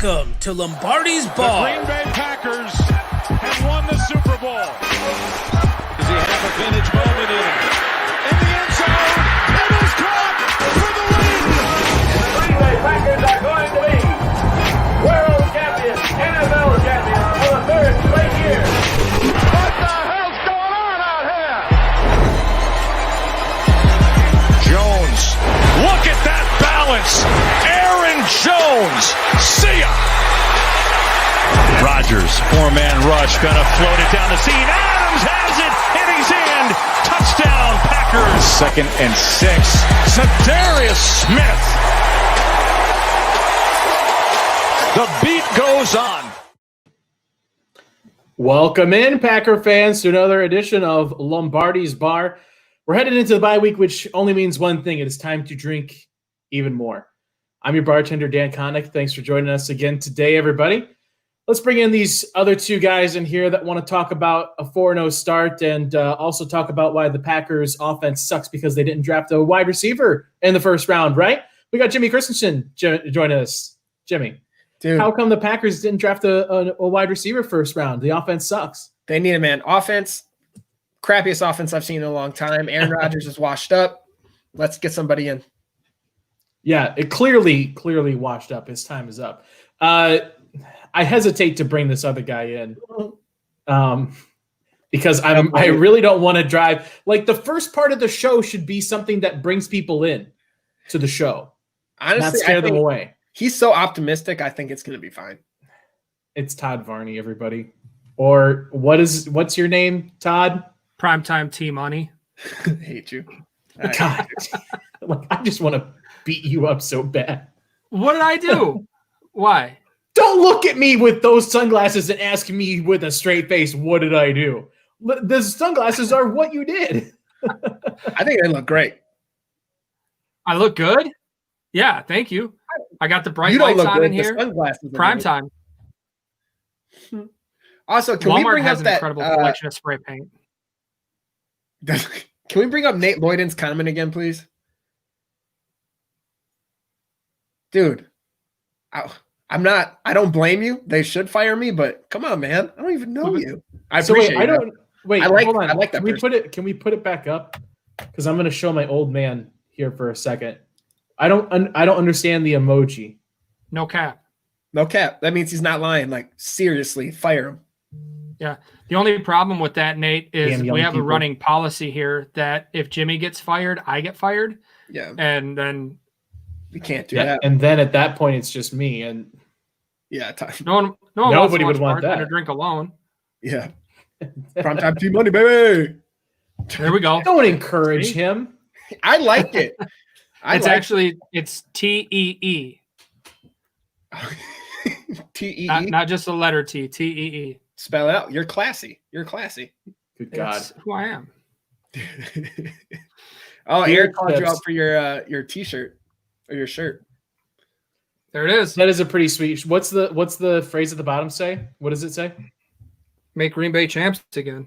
Welcome to Lombardi's Bar. The Green Bay Packers have won the Super Bowl. Does he have a vintage moment in the end zone? It is caught for the win. The Green Bay Packers are going to be world champions, NFL champions for the third straight year. What the hell's going on out here? Jones, look at that balance. Aaron Jones, see ya. Rodgers, four-man rush, gonna float it down the seam. Adams has it, and he's in. Touchdown, Packers. 2nd and 6. Zadarius Smith. The beat goes on. Welcome in, Packer fans, to another edition of Lombardi's Bar. We're headed into the bye week, which only means one thing. It is time to drink even more. I'm your bartender, Dan Connick. Thanks for joining us again today, everybody. Let's bring in these other two guys in here that want to talk about a 4-0 start and also talk about why the Packers offense sucks because they didn't draft a wide receiver in the first round, right? We got Jimmy Christensen joining us. Jimmy, dude, how come the Packers didn't draft a wide receiver first round? The offense sucks. They need a man. Offense, crappiest offense I've seen in a long time. Aaron Rodgers is washed up. Let's get somebody in. Yeah, it clearly washed up. His time is up. I hesitate to bring this other guy in because I really don't want to drive. Like, the first part of the show should be something that brings people in to the show. Honestly, not scare them away. He's so optimistic. I think it's going to be fine. It's Todd Varney, everybody. Or what's your name, Todd? Primetime T Money. I hate you. God, like, I just want to beat you up so bad. What did I do? Why? Don't look at me with those sunglasses and ask me with a straight face, what did I do? The sunglasses are what you did. I think they look great. I look good? Yeah, thank you. I got the bright You don't lights look on good. in here. Sunglasses Prime time. Also, can Walmart we bring has up an that? incredible collection of spray paint. Can we bring up Nate Lloyd's comment again, please? Dude, I don't blame you. They should fire me, but come on, man. I don't even know you. I appreciate it. Hold on. I like that. Can we put it back up? Because I'm going to show my old man here for a second. I don't understand the emoji. No cap. No cap. That means he's not lying. Like, seriously, fire him. Yeah. The only problem with that, Nate, is Damn young we have people. a running policy here that if Jimmy gets fired, I get fired. Yeah. And then We can't do Yeah, that. and then at that point, it's just me. And Yeah. no one Nobody wants would want bartender that. drink alone. Yeah. Primetime T Money, baby. There we go. don't encourage him. I like it. It's T-E-E. T-E-E. Not just the letter T. T-E-E. Spell it out. You're classy. You're classy. Good God. It's who I am. Oh, Dear Eric called you Tips. out for your T-shirt or your shirt. There it is. That is a pretty sweet. What's the phrase at the bottom say? What does it say? Make Green Bay champs again.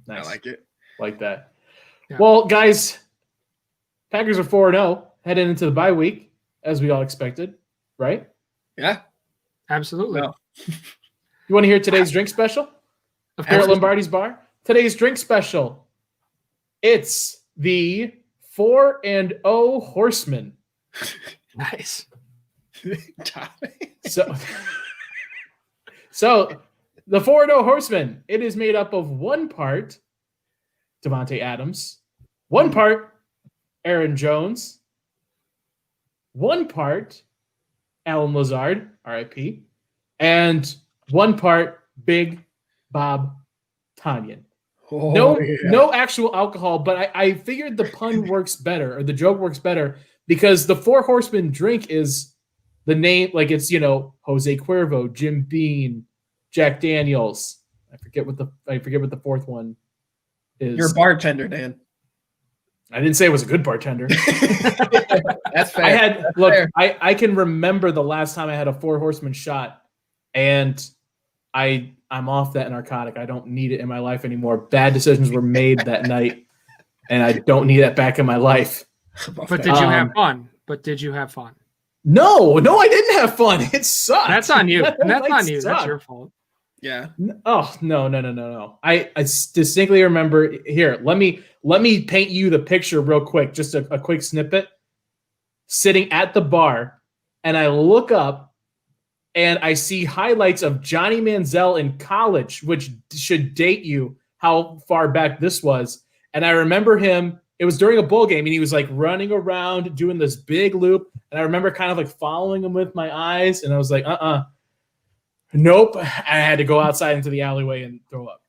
Nice. I like it. Like that. Yeah. Well, guys, Packers are 4-0 heading into the bye week, as we all expected, right? Yeah. Absolutely. No. You want to hear today's drink special? Of Here at course. Lombardi's Bar? Today's drink special. It's the 4-0 Horseman. Nice. So the 4-0 Horseman, it is made up of one part Devontae Adams, one part Aaron Jones, one part Alan Lazard, RIP, and one part Big Bob Tonyan. No actual alcohol, but I figured the pun works better, or the joke works better, because the 4 Horsemen drink is the name, like it's, Jose Cuervo, Jim Beam, Jack Daniels. I forget what the fourth one is. You're a bartender, Dan. I didn't say it was a good bartender. That's fair. I can remember the last time I had a 4 Horsemen shot, and I'm off that narcotic. I don't need it in my life anymore. Bad decisions were made that night, and I don't need that back in my life. But did you have fun? No, I didn't have fun. It sucked. That's on you. That That's night on you. That's sucked. Uh, your fault. Yeah. Oh, no. I distinctly remember here. Let me paint you the picture real quick. Just a quick snippet. Sitting at the bar, and I look up and I see highlights of Johnny Manziel in college, which should date you how far back this was. And I remember him, it was during a bowl game, and he was like running around doing this big loop. And I remember kind of like following him with my eyes, and I was like, nope. I had to go outside into the alleyway and throw up.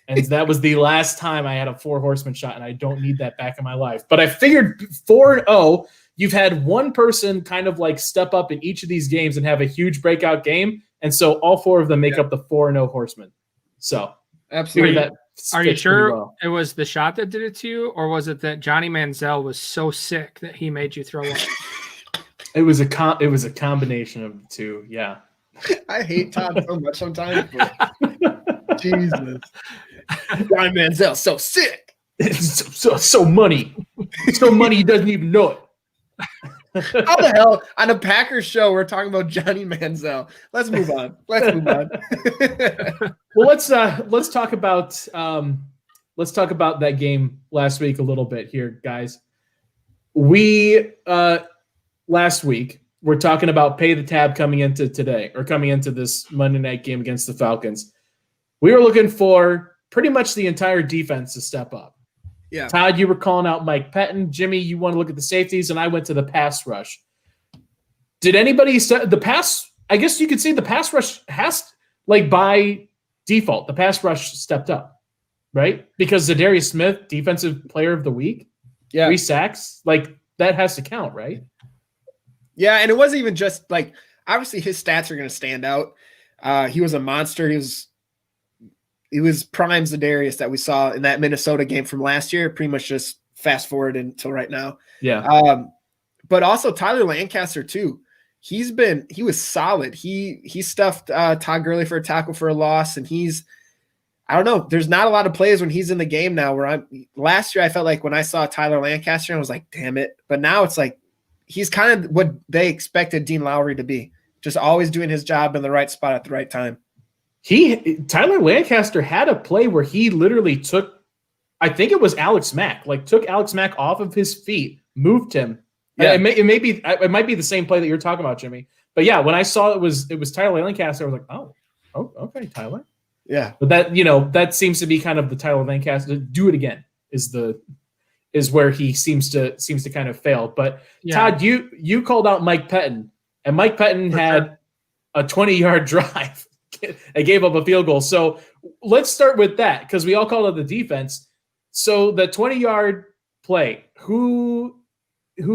And that was the last time I had a 4 horseman shot, and I don't need that back in my life. But I figured 4-0, you've had one person kind of like step up in each of these games and have a huge breakout game. And so all 4 of them make up the 4-0 horsemen. So Absolutely. Are you sure it was the shot that did it to you, or was it that Johnny Manziel was so sick that he made you throw up? It was a combination of the two. Yeah. I hate Todd so much sometimes. But Jesus. Johnny Manziel so sick. so money. So money he doesn't even know it. How the hell on a Packers show we're talking about Johnny Manziel? Let's move on. Well, let's talk about that game last week a little bit here, guys. We last week we're talking about pay the tab coming into this Monday night game against the Falcons. We were looking for pretty much the entire defense to step up. Yeah. Todd, you were calling out Mike Pettin. Jimmy, you want to look at the safeties, and I went to the pass rush. Did anybody the pass? I guess you could say the pass rush has, like, by default, the pass rush stepped up, right? Because Zadarius Smith, defensive player of the week, 3 sacks, like that has to count, right? Yeah, and it wasn't even just like, obviously his stats are going to stand out. He was a monster. He was prime Zadarius that we saw in that Minnesota game from last year, pretty much just fast forward until right now. Yeah. But also Tyler Lancaster too. He was solid. He stuffed Todd Gurley for a tackle for a loss. And I don't know. There's not a lot of plays when he's in the game now last year I felt like when I saw Tyler Lancaster, I was like, damn it. But now it's like, he's kind of what they expected Dean Lowry to be, just always doing his job in the right spot at the right time. Tyler Lancaster had a play where he literally took, I think it was Alex Mack, took Alex Mack off of his feet, moved him. Yeah. It might be the same play that you're talking about, Jimmy. But yeah, when I saw it was Tyler Lancaster, I was like, oh, okay, Tyler. Yeah. But that seems to be kind of the Tyler Lancaster. Do it again is where he seems to kind of fail. But yeah. Todd, you called out Mike Pettin, and Mike Pettin had a 20-yard drive. They gave up a field goal. So let's start with that, because we all called it the defense. So the 20-yard play, who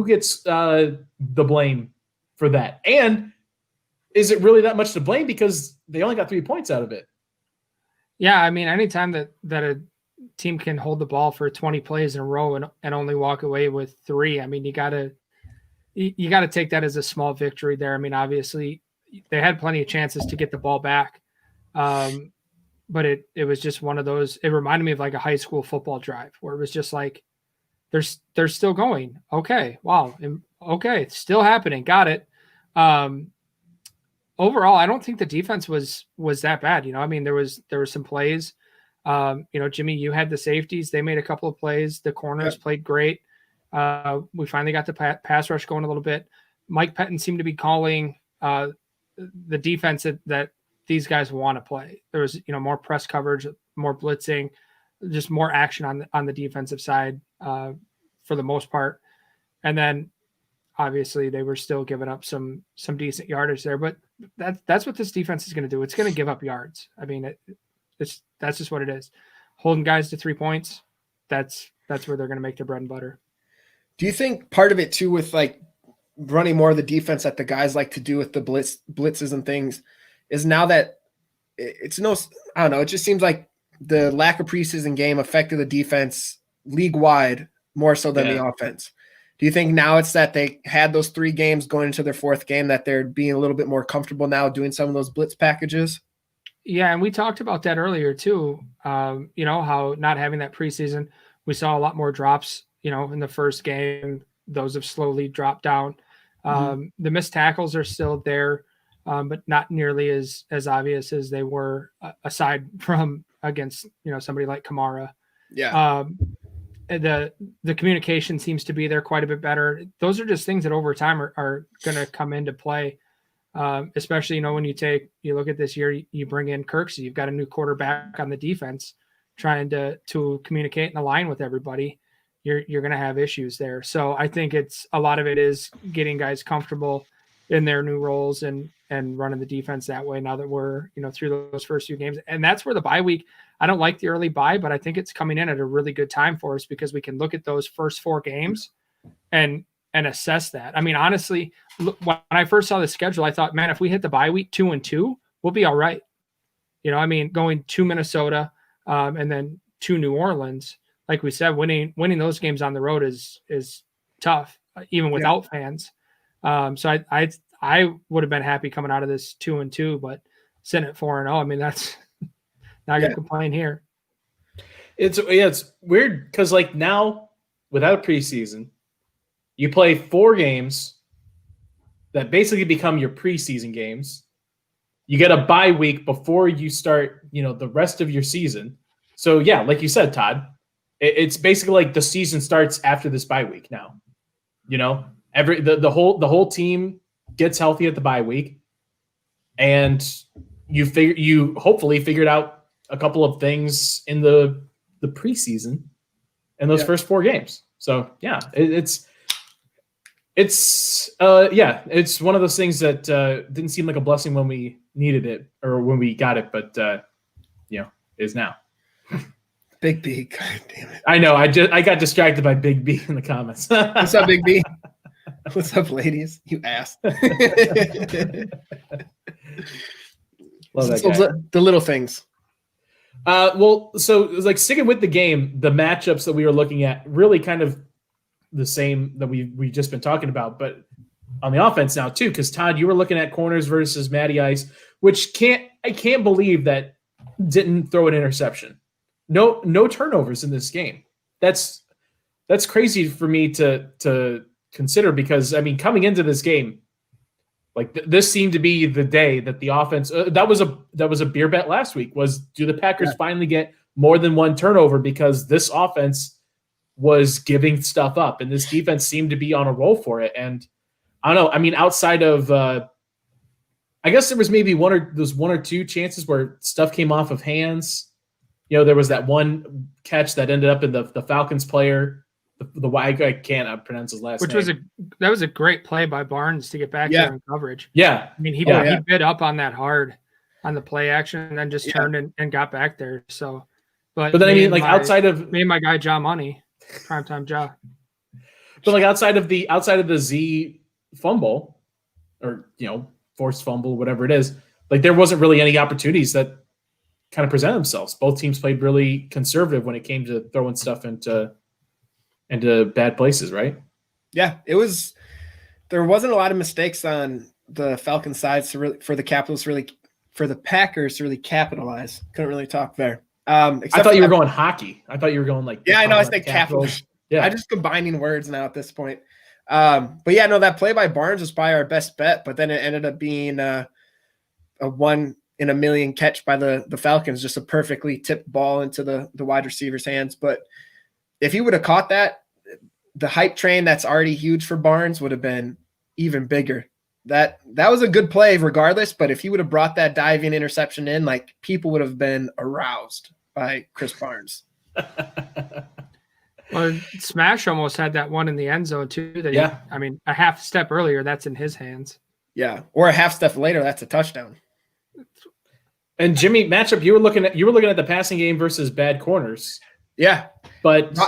gets the blame for that? And is it really that much to blame, because they only got 3 points out of it? Yeah, I mean, anytime that a team can hold the ball for 20 plays in a row and only walk away with 3, I mean, you gotta take that as a small victory there. I mean, obviously they had plenty of chances to get the ball back. But it was just one of those, it reminded me of like a high school football drive where it was just like, they're still going. Okay. Wow. Okay. It's still happening. Got it. Overall, I don't think the defense was that bad. I mean, there were some plays, Jimmy, you had the safeties. They made a couple of plays. The corners played great. We finally got the pass rush going a little bit. Mike Pettin seemed to be calling, the defense that these guys want to play. There was, more press coverage, more blitzing, just more action on the defensive side for the most part. And then obviously they were still giving up some decent yardage there, but that's what this defense is going to do. It's going to give up yards. I mean, that's just what it is. Holding guys to 3 points. That's where they're going to make their bread and butter. Do you think part of it too, with like running more of the defense that the guys like to do with the blitzes and things, is now that I don't know, it just seems like the lack of preseason game affected the defense league wide more so than the offense. Do you think now it's that they had those 3 games going into their 4th game that they're being a little bit more comfortable now doing some of those blitz packages? Yeah, and we talked about that earlier too. How not having that preseason, we saw a lot more drops, in the first game. Those have slowly dropped down. The missed tackles are still there, but not nearly as obvious as they were aside from against somebody like Kamara. Yeah. The communication seems to be there quite a bit better. Those are just things that over time are going to come into play. Especially, when you look at this year, you bring in Kirksey, you've got a new quarterback on the defense trying to communicate and align with everybody. You're going to have issues there. So I think a lot of it is getting guys comfortable in their new roles and running the defense that way now that we're, through those first few games. And that's where the bye week, I don't like the early bye, but I think it's coming in at a really good time for us because we can look at those first 4 games and assess that. I mean, honestly, when I first saw the schedule, I thought, man, if we hit the bye week 2-2, we'll be all right. Going to Minnesota and then to New Orleans, like we said, winning those games on the road is tough, even without fans. So I would have been happy coming out of this 2-2, but sitting at 4-0, I mean, that's not going to complain here. It's weird because now without preseason, you play 4 games that basically become your preseason games. You get a bye week before you start, the rest of your season. So yeah, like you said, Todd, it's basically like the season starts after this bye week now. The whole team gets healthy at the bye week, and you hopefully figured out a couple of things in the preseason in those first 4 games. So yeah, it's one of those things that didn't seem like a blessing when we needed it or when we got it, but is now. Big B, God damn it! I know. I got distracted by Big B in the comments. What's up, Big B? What's up, ladies? You ass. Love that guy. The little things. So it was like sticking with the game, the matchups that we were looking at really kind of the same that we've just been talking about, but on the offense now too, because Todd, you were looking at corners versus Matty Ice, which I can't believe that didn't throw an interception. No turnovers in this game. That's crazy for me to consider because I mean coming into this game, like this seemed to be the day that the offense that was a beer bet last week was do the Packers finally get more than 1 turnover because this offense was giving stuff up and this defense seemed to be on a roll for it. And I don't know. I mean, outside of I guess there was maybe one or two chances where stuff came off of hands. There was that one catch that ended up in the Falcons player. I can't pronounce his last name. That was a great play by Barnes to get back there in coverage. Yeah. I mean, he bit up on that hard on the play action and then just turned and got back there. So, but then I mean, like outside of me and my guy Ja Money, primetime Ja. But like outside of the Z fumble or forced fumble, whatever it is, like there wasn't really any opportunities that kind of present themselves. Both teams played really conservative when it came to throwing stuff into bad places, right? Yeah, there wasn't a lot of mistakes on the Falcons side for the Packers to really capitalize. Couldn't really talk there. I thought you were going hockey. I thought you were going like I know I said Capitals. Yeah, I'm just combining words now at this point. But yeah, no, that play by Barnes was probably our best bet, but then it ended up being a 1 in a million catch by the Falcons, just a perfectly tipped ball into the wide receiver's hands. But if he would have caught that, the hype train that's already huge for Barnes would have been even bigger. That was a good play regardless, but if he would have brought that diving interception in, like people would have been aroused by Chris Barnes. Well, Smash almost had that one in the end zone too. A half step earlier, that's in his hands. Yeah, or a half step later, that's a touchdown. And Jimmy, matchup, you were looking at the passing game versus bad corners. Yeah, but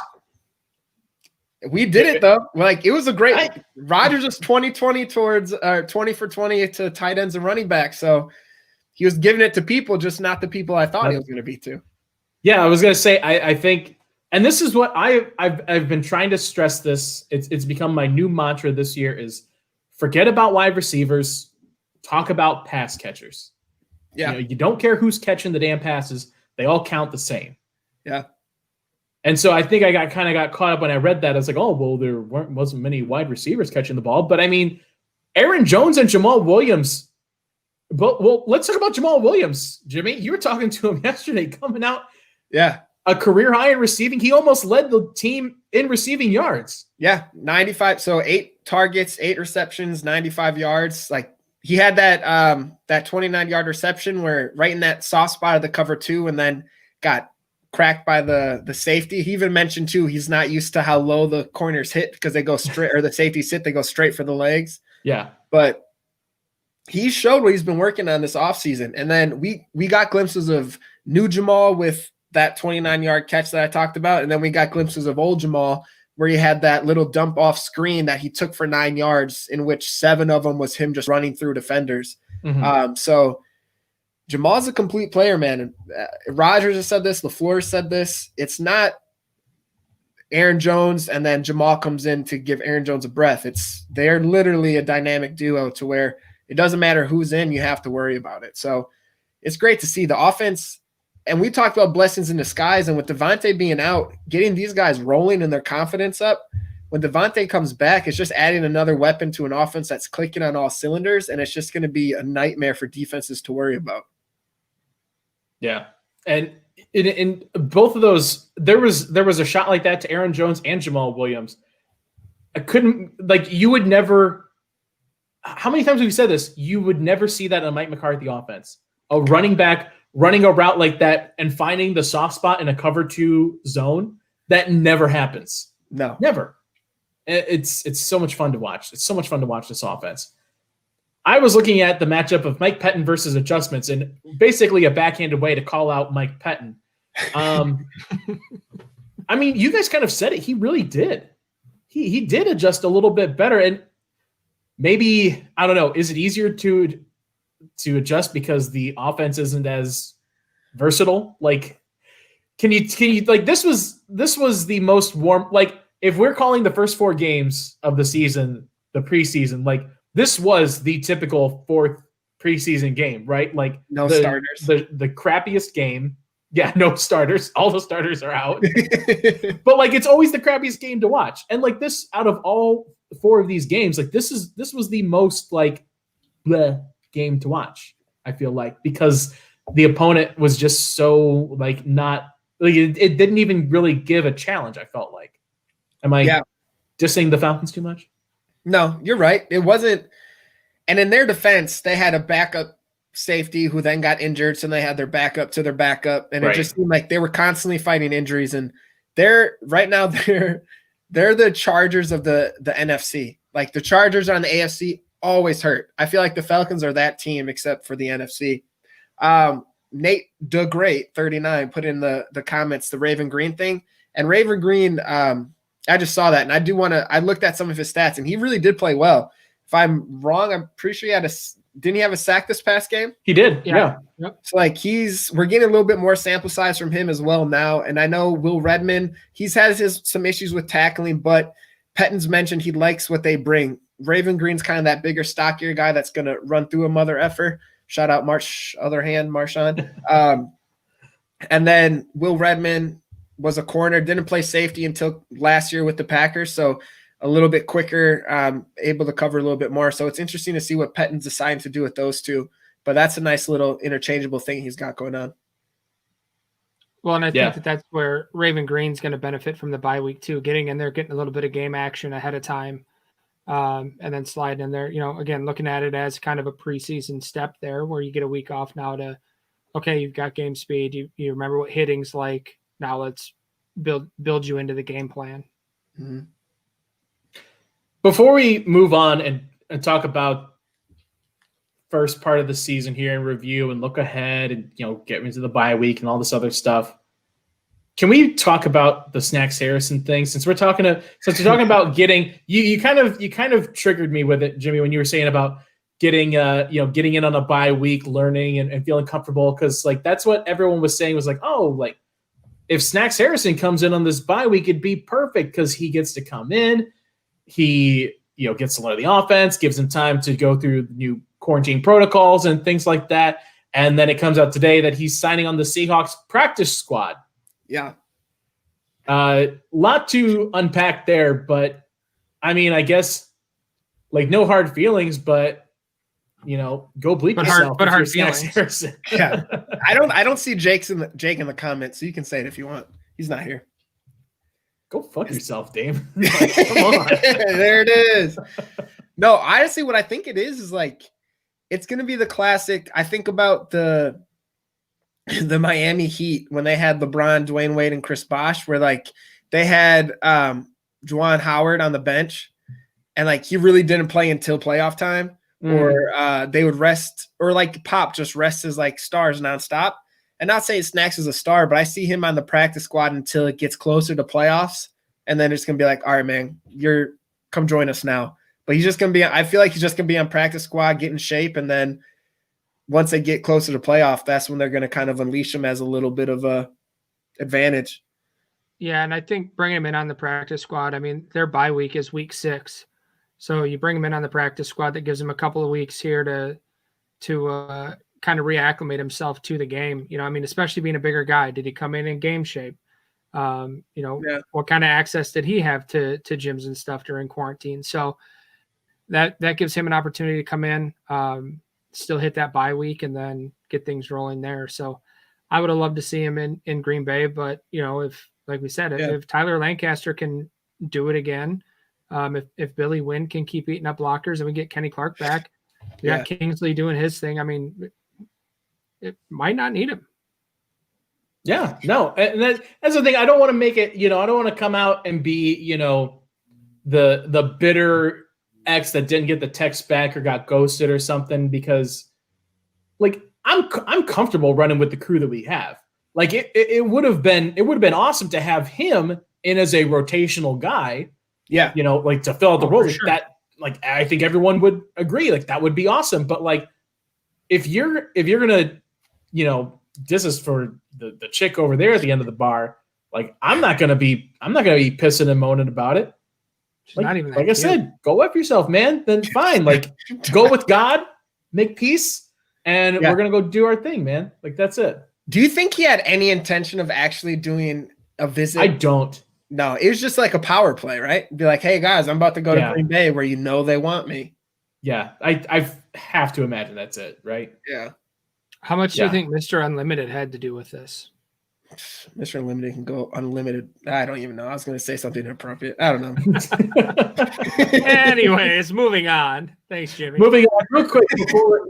we did it though. Like it was a great. Rodgers was 20-20 towards 20 for 20 to tight ends and running backs. So he was giving it to people, just not the people I thought he was going to be to. Yeah, I was going to say I think, and this is what I've been trying to stress. This it's become my new mantra this year is forget about wide receivers, talk about pass catchers. Yeah, you don't care who's catching the damn passes; they all count the same. Yeah. And so I think I got caught up when I read that. I was like, oh, well, there wasn't many wide receivers catching the ball. But I mean, Aaron Jones and Jamal Williams. But well, let's talk about Jamal Williams, Jimmy. You were talking to him yesterday, coming out. Yeah. A career high in receiving. He almost led the team in receiving yards. Yeah, 95. So 8 targets, 8 receptions, 95 yards. Like he had that 29-yard reception where right in that soft spot of the cover 2 and then got cracked by the safety. He even mentioned too he's not used to how low the corners hit because they go straight, or the safeties sit, they go straight for the legs. Yeah. But he showed what he's been working on this offseason. And then we got glimpses of new Jamal with that 29-yard catch that I talked about. And then we got glimpses of old Jamal where he had that little dump off screen that he took for 9 yards, in which 7 of them was him just running through defenders. Mm-hmm. So Jamal's a complete player, man. Rodgers has said this. LaFleur said this. It's not Aaron Jones and then Jamal comes in to give Aaron Jones a breath. They're literally a dynamic duo to where it doesn't matter who's in, you have to worry about it. So it's great to see the offense. And we talked about blessings in disguise, and with Devontae being out, getting these guys rolling and their confidence up. When Devontae comes back, it's just adding another weapon to an offense that's clicking on all cylinders, and it's just going to be a nightmare for defenses to worry about. Yeah, and in both of those, there was a shot like that to Aaron Jones and Jamal Williams. You would never. How many times have we said this? You would never see that in a Mike McCarthy offense. A running back running a route like that and finding the soft spot in a cover 2 zone, that never happens. No, never. It's so much fun to watch. It's so much fun to watch this offense. I was looking at the matchup of Mike Pettin versus adjustments, and basically a backhanded way to call out Mike Pettin. I mean, you guys kind of said it. He really did. He did adjust a little bit better, and maybe, I don't know, is it easier to adjust because the offense isn't as versatile? Like, can you like, this was the most warm, like, if we're calling the first 4 games of the season, the preseason, like this was the typical 4th preseason game, right? Like no starters, the crappiest game. Yeah, no starters. All the starters are out. But like, it's always the crappiest game to watch. And like this, out of all 4 of these games, like this was the most like bleh game to watch, I feel like, because the opponent was just so like not like it didn't even really give a challenge, I felt like. Am I dissing the Falcons too much? No, you're right. It wasn't. And in their defense, they had a backup safety who then got injured, so they had their backup to their backup, and it just seemed like they were constantly fighting injuries. And they're the Chargers of the NFC. Like the Chargers on the AFC always hurt. I feel like the Falcons are that team except for the NFC. Nate DeGreat 39 put in the comments the Raven Green thing, and Raven Green. I just saw that, and I looked at some of his stats, and he really did play well. If I'm wrong, I'm pretty sure didn't he have a sack this past game? He did. Yeah. Yep. So like we're getting a little bit more sample size from him as well now. And I know Will Redmond, he's had some issues with tackling, but Pettin's mentioned he likes what they bring. Raven Green's kind of that bigger, stockier guy that's going to run through a mother effer. Shout out Marshawn. And then Will Redmond was a corner, didn't play safety until last year with the Packers, so a little bit quicker, able to cover a little bit more. So it's interesting to see what Pettin's deciding to do with those two, but that's a nice little interchangeable thing he's got going on. Well, and I think that's where Raven Green's going to benefit from the bye week too, getting in there, getting a little bit of game action ahead of time, and then sliding in there. You know, again, looking at it as kind of a preseason step there where you get a week off now to, okay, you've got game speed. You remember what hitting's like. Now let's build you into the game plan. Mm-hmm. Before we move on and talk about first part of the season here and review and look ahead and, you know, get into the bye week and all this other stuff, can we talk about the Snacks Harrison thing? Since we're talking about getting you kind of triggered me with it, Jimmy, when you were saying about getting in on a bye week, learning and feeling comfortable, because like that's what everyone was saying was like, oh, like if Snacks Harrison comes in on this bye week, it'd be perfect because he gets to come in, he gets to learn the offense, gives him time to go through the new quarantine protocols and things like that, and then it comes out today that he's signing on the Seahawks practice squad. Yeah. Lot to unpack there, but I mean, I guess like no hard feelings, but go bleep yourself. But hard if you're Snacks feelings. Harrison. Yeah. I don't see Jake in the comments, so you can say it if you want. He's not here. Go fuck yourself, Dave. Like, come on. There it is. No, honestly, what I think it is like it's gonna be the classic. I think about the Miami Heat when they had LeBron, Dwayne Wade, and Chris Bosh, where like they had Juwan Howard on the bench, and like he really didn't play until playoff time, or they would rest, or like Pop just rests his like stars nonstop. And not saying Snacks is a star, but I see him on the practice squad until it gets closer to playoffs, and then it's gonna be like, all right, man, come join us now. But he's just gonna be. I feel like he's just gonna be on practice squad, get in shape, and then once they get closer to playoff, that's when they're gonna kind of unleash him as a little bit of a advantage. Yeah, and I think bringing him in on the practice squad. I mean, their bye week is week 6, so you bring him in on the practice squad. That gives him a couple of weeks here to kind of reacclimate himself to the game. I mean, especially being a bigger guy. Did he come in game shape? What kind of access did he have to gyms and stuff during quarantine? So that gives him an opportunity to come in, still hit that bye week, and then get things rolling there. So I would have loved to see him in Green Bay, but if, like we said, if Tyler Lancaster can do it again, if Billy Wynn can keep eating up blockers and we get Kenny Clark back, we got Kingsley doing his thing. I mean, it might not need him. Yeah, no, and that's the thing. I don't want to make it. I don't want to come out and be, the bitter ex that didn't get the text back or got ghosted or something, because, like, I'm comfortable running with the crew that we have. Like, it would have been awesome to have him in as a rotational guy. Yeah, like to fill out the role. Like, sure. That, like, I think everyone would agree. Like, that would be awesome. But like, if you're gonna, this is for the chick over there at the end of the bar. Like, I'm not gonna be pissing and moaning about it. Like, not even like I said, go F yourself, man. Then fine. Like, go with God, make peace, and we're gonna go do our thing, man. Like, that's it. Do you think he had any intention of actually doing a visit? I don't. No, it was just like a power play, right? Be like, hey guys, I'm about to go to Green Bay where they want me. Yeah, I have to imagine that's it, right? Yeah. How much do you think Mr. Unlimited had to do with this? Mr. Unlimited can go unlimited. I don't even know. I was going to say something inappropriate. I don't know. Anyways, moving on. Thanks, Jimmy. Moving on real quick before,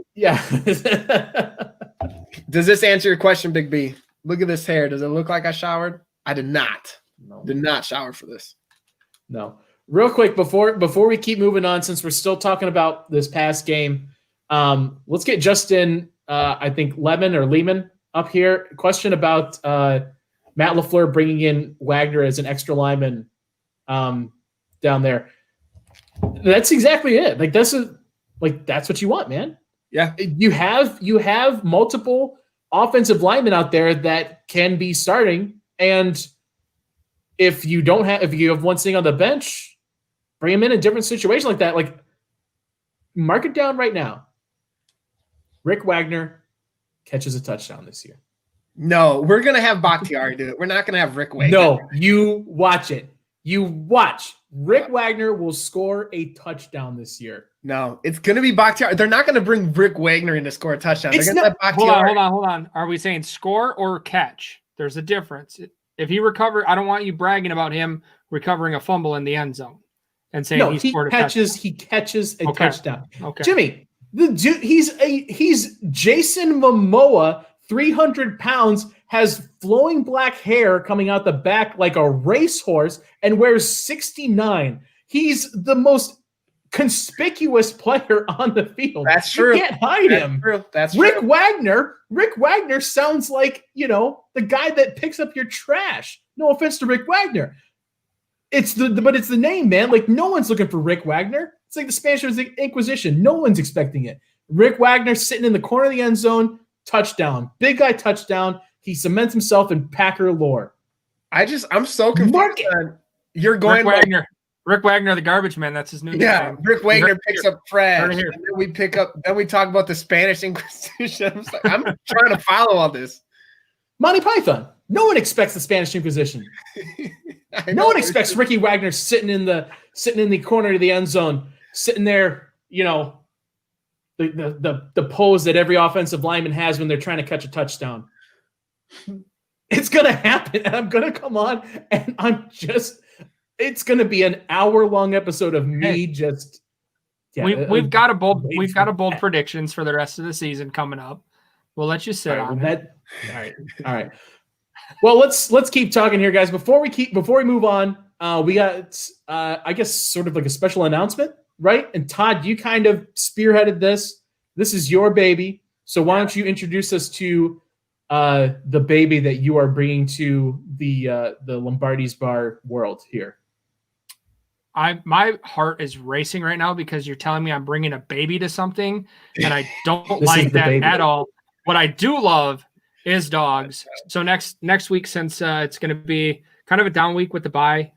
Does this answer your question, Big B? Look at this hair. Does it look like I showered? I did not. No. Did not shower for this. No. Real quick before we keep moving on, since we're still talking about this past game, let's get Justin. I think Lehman up here. Question about Matt LaFleur bringing in Wagner as an extra lineman down there. That's exactly it. Like, that's what you want, man. Yeah. You have multiple offensive linemen out there that can be starting, and if you have one sitting on the bench, bring him in a different situation like that. Like, mark it down right now. Rick Wagner catches a touchdown this year. No, we're going to have Bakhtiari do it. We're not going to have Rick Wagner. No, you watch it. You watch. Rick Wagner will score a touchdown this year. No, it's going to be Bakhtiari. They're not going to bring Rick Wagner in to score a touchdown. They're going to let Bakhtiari. Hold on. Are we saying score or catch? There's a difference. If he recovered, I don't want you bragging about him recovering a fumble in the end zone and saying he scored a touchdown. He catches a touchdown. Okay. Jimmy, he's Jason Momoa, 300 pounds, has flowing black hair coming out the back like a racehorse, and wears 69. He's the most conspicuous player on the field. That's true. You can't hide him. True. That's Rick true. Rick Wagner sounds like, the guy that picks up your trash. No offense to Rick Wagner. But it's the name, man. Like, no one's looking for Rick Wagner. It's like the Spanish Inquisition. No one's expecting it. Rick Wagner sitting in the corner of the end zone, touchdown. Big guy touchdown. He cements himself in Packer lore. I'm so confused. You're going Rick Wagner, the garbage man. That's his new name. Yeah, Rick Wagner picks up trash. And then we talk about the Spanish Inquisition. I'm trying to follow all this. Monty Python. No one expects the Spanish Inquisition. No one expects Ricky Wagner sitting in the corner of the end zone, sitting there, the pose that every offensive lineman has when they're trying to catch a touchdown. It's going to happen, and I'm going to come on, and it's going to be an hour-long episode of me just. Yeah, we've got a bold predictions for the rest of the season coming up. We'll let you sit on it. All right. Well, let's keep talking here, guys. Before we move on, we got I guess sort of like a special announcement, right? And Todd, you kind of spearheaded this. This is your baby, so why don't you introduce us to the baby that you are bringing to the Lombardi's Bar world here? My heart is racing right now because you're telling me I'm bringing a baby to something, and I don't like that at all. What I do love is dogs. So next week, since it's going to be kind of a down week with the bye,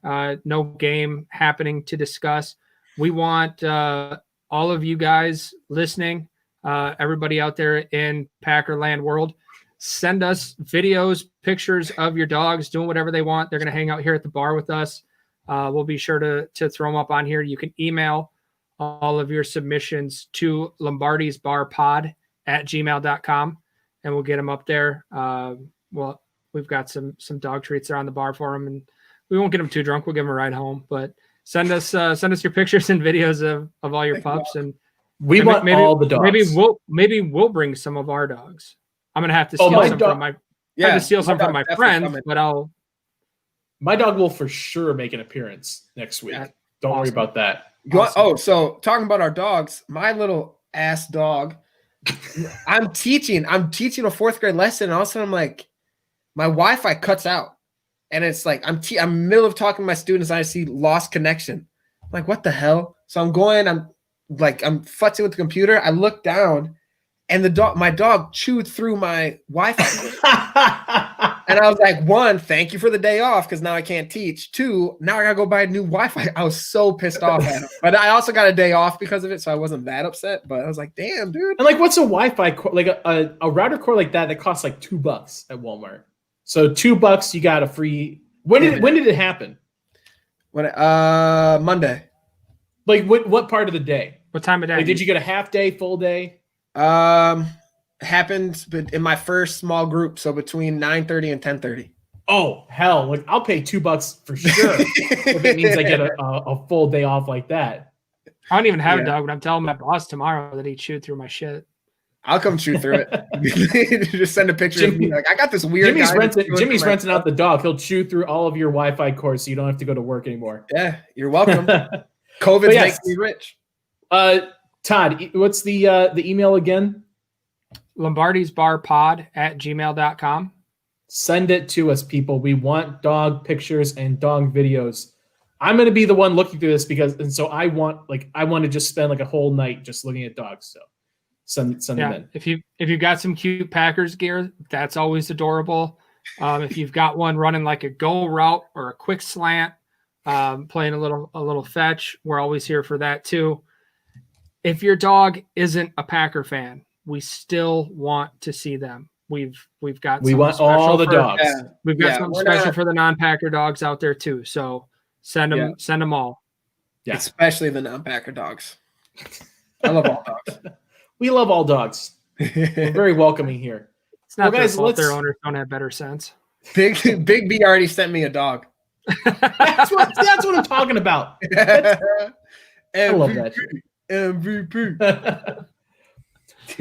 no game happening to discuss, we want all of you guys listening, everybody out there in Packerland world, send us videos, pictures of your dogs doing whatever they want. They're going to hang out here at the bar with us. We'll be sure to throw them up on here. You can email all of your submissions to lombardisbarpod@gmail.com, and we'll get them up there. Well, we've got some dog treats there on the bar for them, and we won't get them too drunk. We'll give them a ride home, but send us your pictures and videos of all your pups, and we want all the dogs. Maybe we'll bring some of our dogs. I'm gonna have to steal some from my friends, but my dog will for sure make an appearance next week. Don't worry about that. Awesome. So talking about our dogs, my little ass dog, I'm teaching a fourth grade lesson, and all of a sudden I'm like, my Wi-Fi cuts out, and it's like I'm in the middle of talking to my students, and I see lost connection. I'm like, what the hell? So I'm futzing with the computer. I look down, and my dog chewed through my Wi-Fi. And I was like, one, thank you for the day off, because now I can't teach. Two, now I gotta go buy a new Wi-Fi. I was so pissed off at him. But I also got a day off because of it, so I wasn't that upset. But I was like, damn, dude. And what's a Wi-Fi core? A router core like that costs like $2 at Walmart. So $2, you got a free. When did it happen? Monday. What part of the day? What time of day? Did you get a half day, full day? Happened in my first small group, so between 9:30 and 10:30. Oh hell! I'll pay $2 for sure if it means I get a full day off like that. I don't even have a dog, but I'm telling my boss tomorrow that he chewed through my shit. I'll come chew through it. Just send a picture of me. I got this weird. Jimmy's renting out the dog. He'll chew through all of your Wi-Fi cords, so you don't have to go to work anymore. Yeah, you're welcome. COVID makes me rich. Todd, what's the email again? lombardisbarpod@gmail.com. Send it to us, people. We want dog pictures and dog videos. I'm going to be the one looking through this so I want to just spend a whole night just looking at dogs. So send them in. If you've got some cute Packers gear, that's always adorable. If you've got one running like a go route or a quick slant, playing a little fetch, we're always here for that too. If your dog isn't a Packer fan, we still want to see them. We want all the dogs. We've got something special for the non-Packer dogs out there too. So send them all. Yeah. Especially the non-Packer dogs. I love all dogs. We love all dogs. We're very welcoming here. It's not their fault their owners don't have better sense. Big B already sent me a dog. That's what I'm talking about. I love that shit. MVP.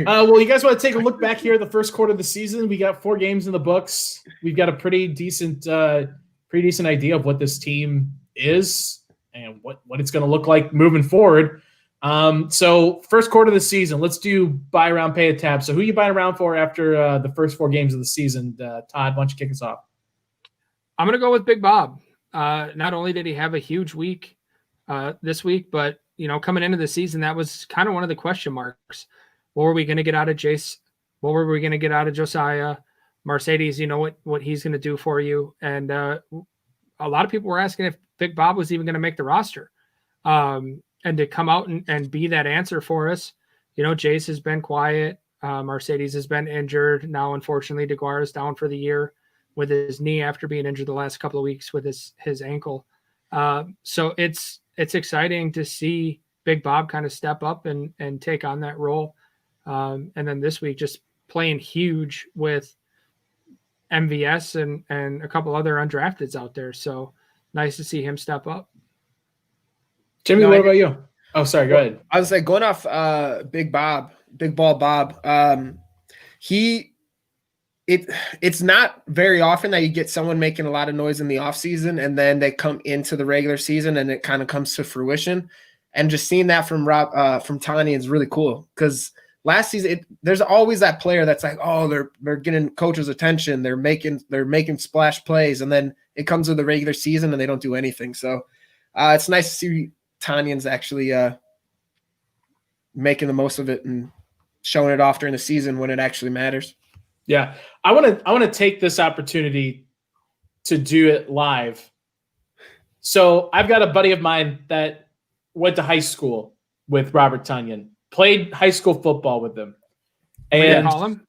Well, you guys want to take a look back here at the first quarter of the season? We got 4 games in the books. We've got a pretty decent idea of what this team is and what it's going to look like moving forward. So first quarter of the season, let's do buy around, pay a tab. So who you buying around for after the first 4 games of the season? Todd, why don't you kick us off? I'm going to go with Big Bob. Not only did he have a huge week this week, but coming into the season, that was kind of one of the question marks. What were we going to get out of Jace? What were we going to get out of Josiah? Mercedes, what he's going to do for you. And a lot of people were asking if Big Bob was even going to make the roster. And to come out and be that answer for us. Jace has been quiet. Mercedes has been injured. Now, unfortunately, DeGuara is down for the year with his knee after being injured the last couple of weeks with his ankle. So it's exciting to see Big Bob kind of step up and take on that role. And then this week, just playing huge with MVS and a couple other undrafteds out there. So nice to see him step up. Jimmy, what about you? Oh, sorry. Go ahead. I was like going off Big Ball Bob. It's not very often that you get someone making a lot of noise in the offseason and then they come into the regular season and it kind of comes to fruition. And just seeing that from Tanya is really cool because last season there's always that player that's like, oh, they're getting coach's attention, they're making splash plays, and then it comes to the regular season and they don't do anything. So it's nice to see Tanyan's actually making the most of it and showing it off during the season when it actually matters. Yeah, I want to take this opportunity to do it live. So I've got a buddy of mine that went to high school with Robert Tonyan, played high school football with him, and call him.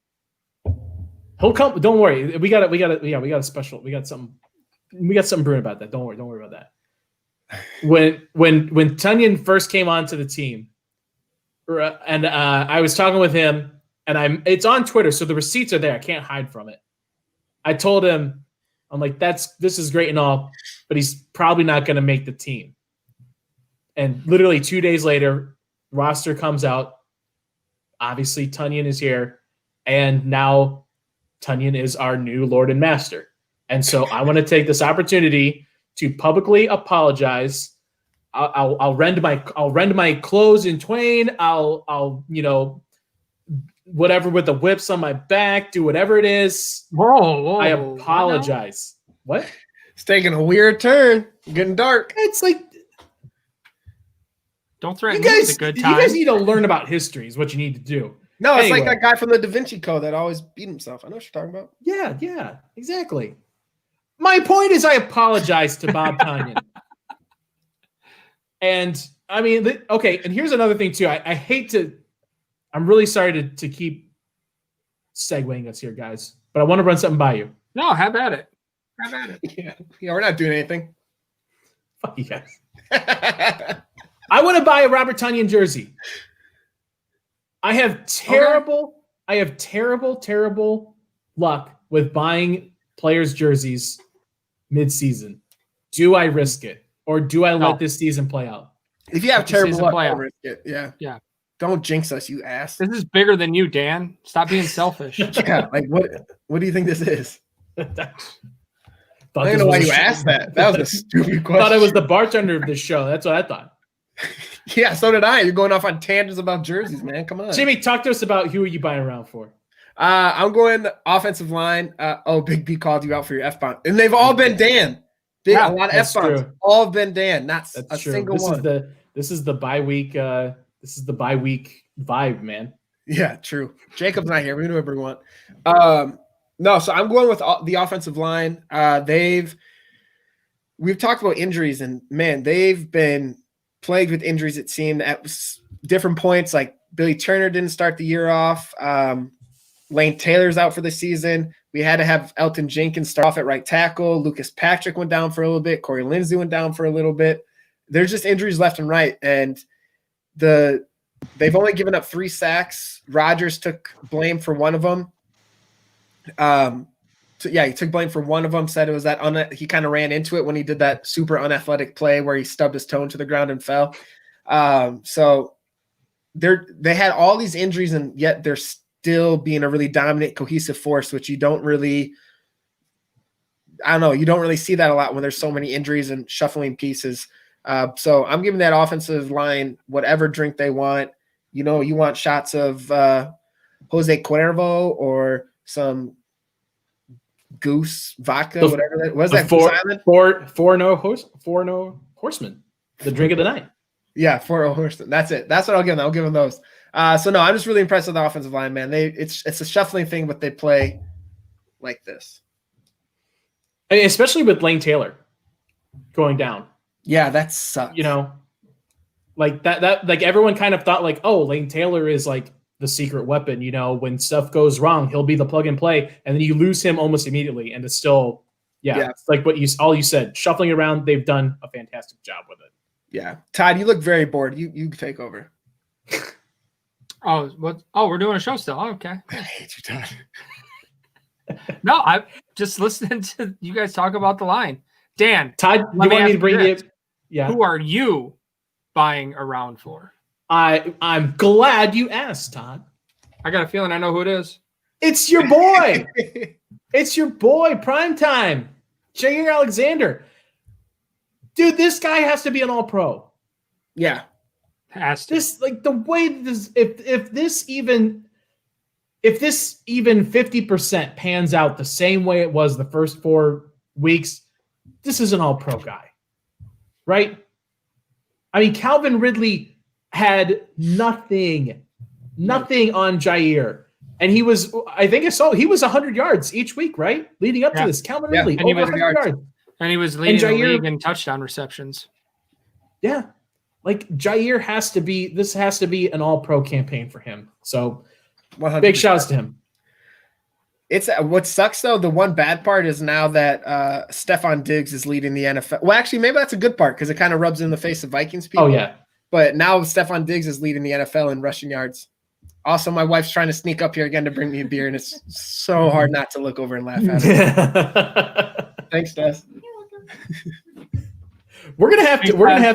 He'll come. Don't worry, we got a special. We got something brewing about that. Don't worry about that. When Tonyan first came onto the team, and I was talking with him. And it's on Twitter, so the receipts are there. I can't hide from it. I told him, I'm like, this is great and all, but he's probably not going to make the team. And literally 2 days later, roster comes out. Obviously, Tonyan is here, and now Tonyan is our new Lord and Master. And so I want to take this opportunity to publicly apologize. I'll rend my clothes in twain. I'll whatever with the whips on my back, do whatever it is. Whoa, I apologize. What? It's taking a weird turn. Getting dark. It's like don't threaten me with a good time. You guys need to learn about history is what you need to do. No, it's like that guy from the Da Vinci Code that always beat himself. I know what you're talking about. Yeah, exactly. My point is I apologize to Bob Tonyan. And I mean, okay, and here's another thing too. I hate to I'm really sorry to keep segueing us here, guys, but I want to run something by you. No, have at it. Yeah, we're not doing anything. Fuck you guys. I want to buy a Robert Tonyan jersey. I have terrible luck with buying players' jerseys mid-season. Do I risk it, or do I let this season play out? If you have terrible luck, don't risk it. Yeah. Don't jinx us, you ass. This is bigger than you, Dan. Stop being selfish. Yeah, like what do you think this is? I don't know why you asked that. That was a stupid question. I thought I was the bartender of this show. That's what I thought. Yeah, so did I. You're going off on tangents about jerseys, man. Come on. Jimmy, talk to us about who are you buying around for? I'm going offensive line. Big B called you out for your F-bomb. And they've all been Dan. A lot of F-bombs. All been Dan. Not a single one. This is the bye week. This is the bye week vibe, man. Yeah, true. Jacob's not here. We do whatever we want. No, so I'm going with the offensive line. We've talked about injuries, and man, they've been plagued with injuries. It seemed at different points. Like Billy Turner didn't start the year off. Lane Taylor's out for the season. We had to have Elton Jenkins start off at right tackle. Lucas Patrick went down for a little bit. Corey Lindsey went down for a little bit. There's just injuries left and right, and they've only given up 3 sacks. Rodgers took blame for one of them. He took blame for one of them. Said it was that he kind of ran into it when he did that super unathletic play where he stubbed his toe into the ground and fell. So they had all these injuries, and yet they're still being a really dominant, cohesive force, which you don't really see that a lot when there's so many injuries and shuffling pieces. So I'm giving that offensive line whatever drink they want. You want shots of Jose Cuervo or some goose vodka, whatever that was. That four no horsemen, the drink of the night. Yeah, 4-0 horsemen. That's it. That's what I'll give them. I'll give them those. So no, I'm just really impressed with the offensive line, man. It's a shuffling thing, but they play like this. And especially with Lane Taylor going down. Yeah, that sucks. Like that like everyone kind of thought like, oh, Lane Taylor is like the secret weapon. When stuff goes wrong, he'll be the plug and play, and then you lose him almost immediately. And it's still, it's like all you said, shuffling around. They've done a fantastic job with it. Yeah. Todd, you look very bored. You take over. Oh, what? Oh, we're doing a show still. Oh, okay. I hate you, Todd. No, I'm just listening to you guys talk about the line. Dan, Todd, you want me to bring you? Yeah. Who are you buying around for? I'm glad you asked, Todd. I got a feeling I know who it is. It's your boy. It's your boy, primetime, Jair Alexander. Dude, this guy has to be an All-Pro. Yeah. Has to. This, like, the way this, if this even 50% pans out the same way it was the first 4 weeks, this is an All-Pro guy, right? I mean, Calvin Ridley had nothing on Jair. And he was, I think I saw, he was 100 yards each week, right? Leading up to this. Calvin Ridley, and over 100 yards. And he was leading the league in touchdown receptions. Yeah. Like, Jair has to be an All-Pro campaign for him. So, 100%. Big shouts to him. It's what sucks though. The one bad part is now that Stephon Diggs is leading the NFL. Well, actually, maybe that's a good part because it kind of rubs in the face of Vikings people. Oh yeah. But now Stephon Diggs is leading the NFL in rushing yards. Also, my wife's trying to sneak up here again to bring me a beer, and it's so hard not to look over and laugh at her. Thanks, Des. We're gonna have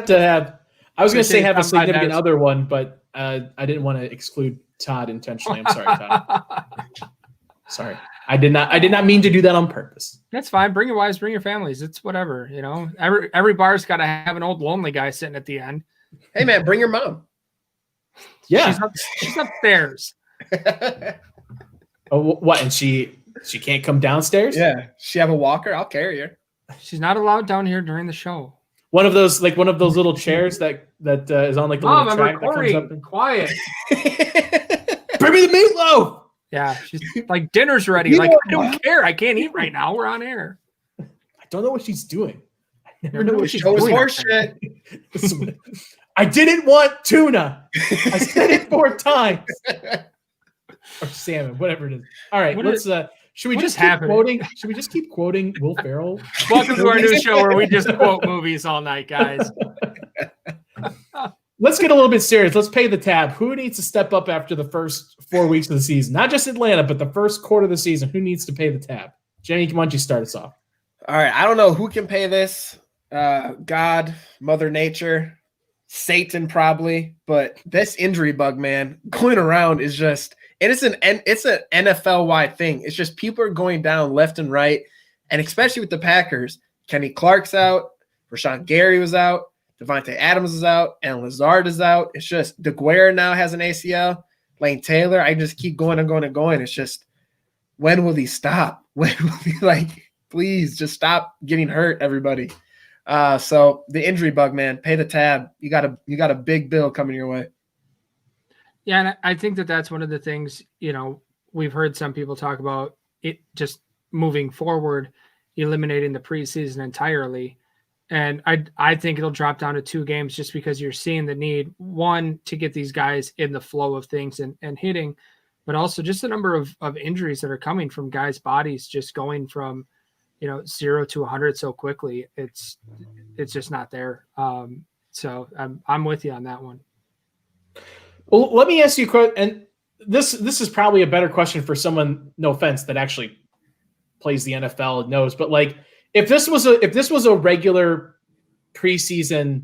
to have. I was gonna say have a significant other one, but I didn't want to exclude Todd intentionally. I'm sorry, Todd. Sorry, I did not mean to do that on purpose. That's fine. Bring your wives, bring your families. It's whatever, you know. Every bar's got to have an old lonely guy sitting at the end. Hey man, bring your mom. Yeah, she's upstairs. Oh, what? And she can't come downstairs? Yeah, she have a walker. I'll carry her. She's not allowed down here during the show. One of those little chairs that is on like the little track that comes up. Quiet. Bring me the meatloaf. Yeah, she's like, dinner's ready. Like, I don't care. I can't eat right now. We're on air. I don't know what she's doing. I never know what she's Show doing. horse shit. I didn't want tuna. I said it 4 times. Or salmon, whatever it is. All right, should we just keep quoting? Should we just keep quoting Will Ferrell? Welcome to our new show where we just quote movies all night, guys. Let's get a little bit serious. Let's pay the tab. Who needs to step up after the first 4 weeks of the season? Not just Atlanta, but the first quarter of the season. Who needs to pay the tab? Jenny, why don't you start us off? All right. I don't know who can pay this. God, Mother Nature, Satan probably. But this injury bug, man, going around is just – and it's an NFL-wide thing. It's just people are going down left and right, and especially with the Packers. Kenny Clark's out. Rashawn Gary was out. Devontae Adams is out, and Lazard is out. It's just DeGuara now has an ACL. Lane Taylor, I just keep going and going and going. It's just, when will he stop? When will he, please just stop getting hurt, everybody. So the injury bug, man, pay the tab. You got a big bill coming your way. Yeah, and I think that's one of the things, you know, we've heard some people talk about it just moving forward, eliminating the preseason entirely. And I think it'll drop down to 2 games just because you're seeing the need, one, to get these guys in the flow of things and hitting, but also just the number of injuries that are coming from guys' bodies just going from, 0 to 100 so quickly. It's just not there. So I'm with you on that one. Well, let me ask you a question, and this is probably a better question for someone, no offense, that actually plays the NFL and knows, but if this was a regular preseason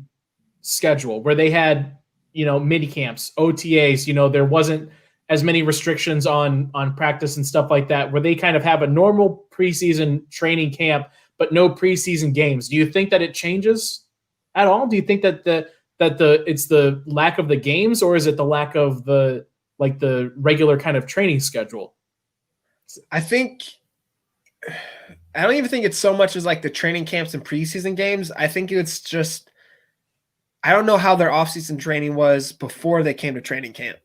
schedule where they had, mini camps, OTAs, there wasn't as many restrictions on practice and stuff like that, where they kind of have a normal preseason training camp, but no preseason games. Do you think that it changes at all? Do you think that it's the lack of the games, or is it the lack of the regular kind of training schedule? I don't even think it's so much as the training camps and preseason games. I think it's just, I don't know how their offseason training was before they came to training camp.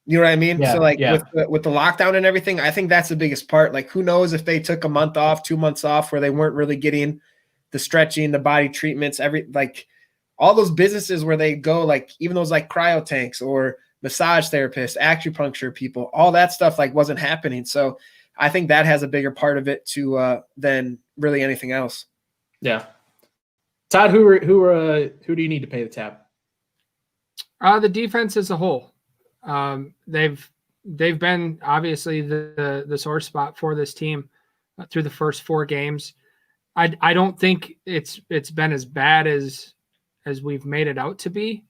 You know what I mean? Yeah, so with the lockdown and everything, I think that's the biggest part. Who knows if they took a month off, 2 months off, where they weren't really getting the stretching, the body treatments, all those businesses where they go, even those cryo tanks or massage therapists, acupuncture people, all that stuff wasn't happening. So I think that has a bigger part of it than really anything else. Yeah. Todd, who do you need to pay the tab? The defense as a whole. They've been obviously the sore spot for this team through the first 4 games. I don't think it's been as bad as we've made it out to be.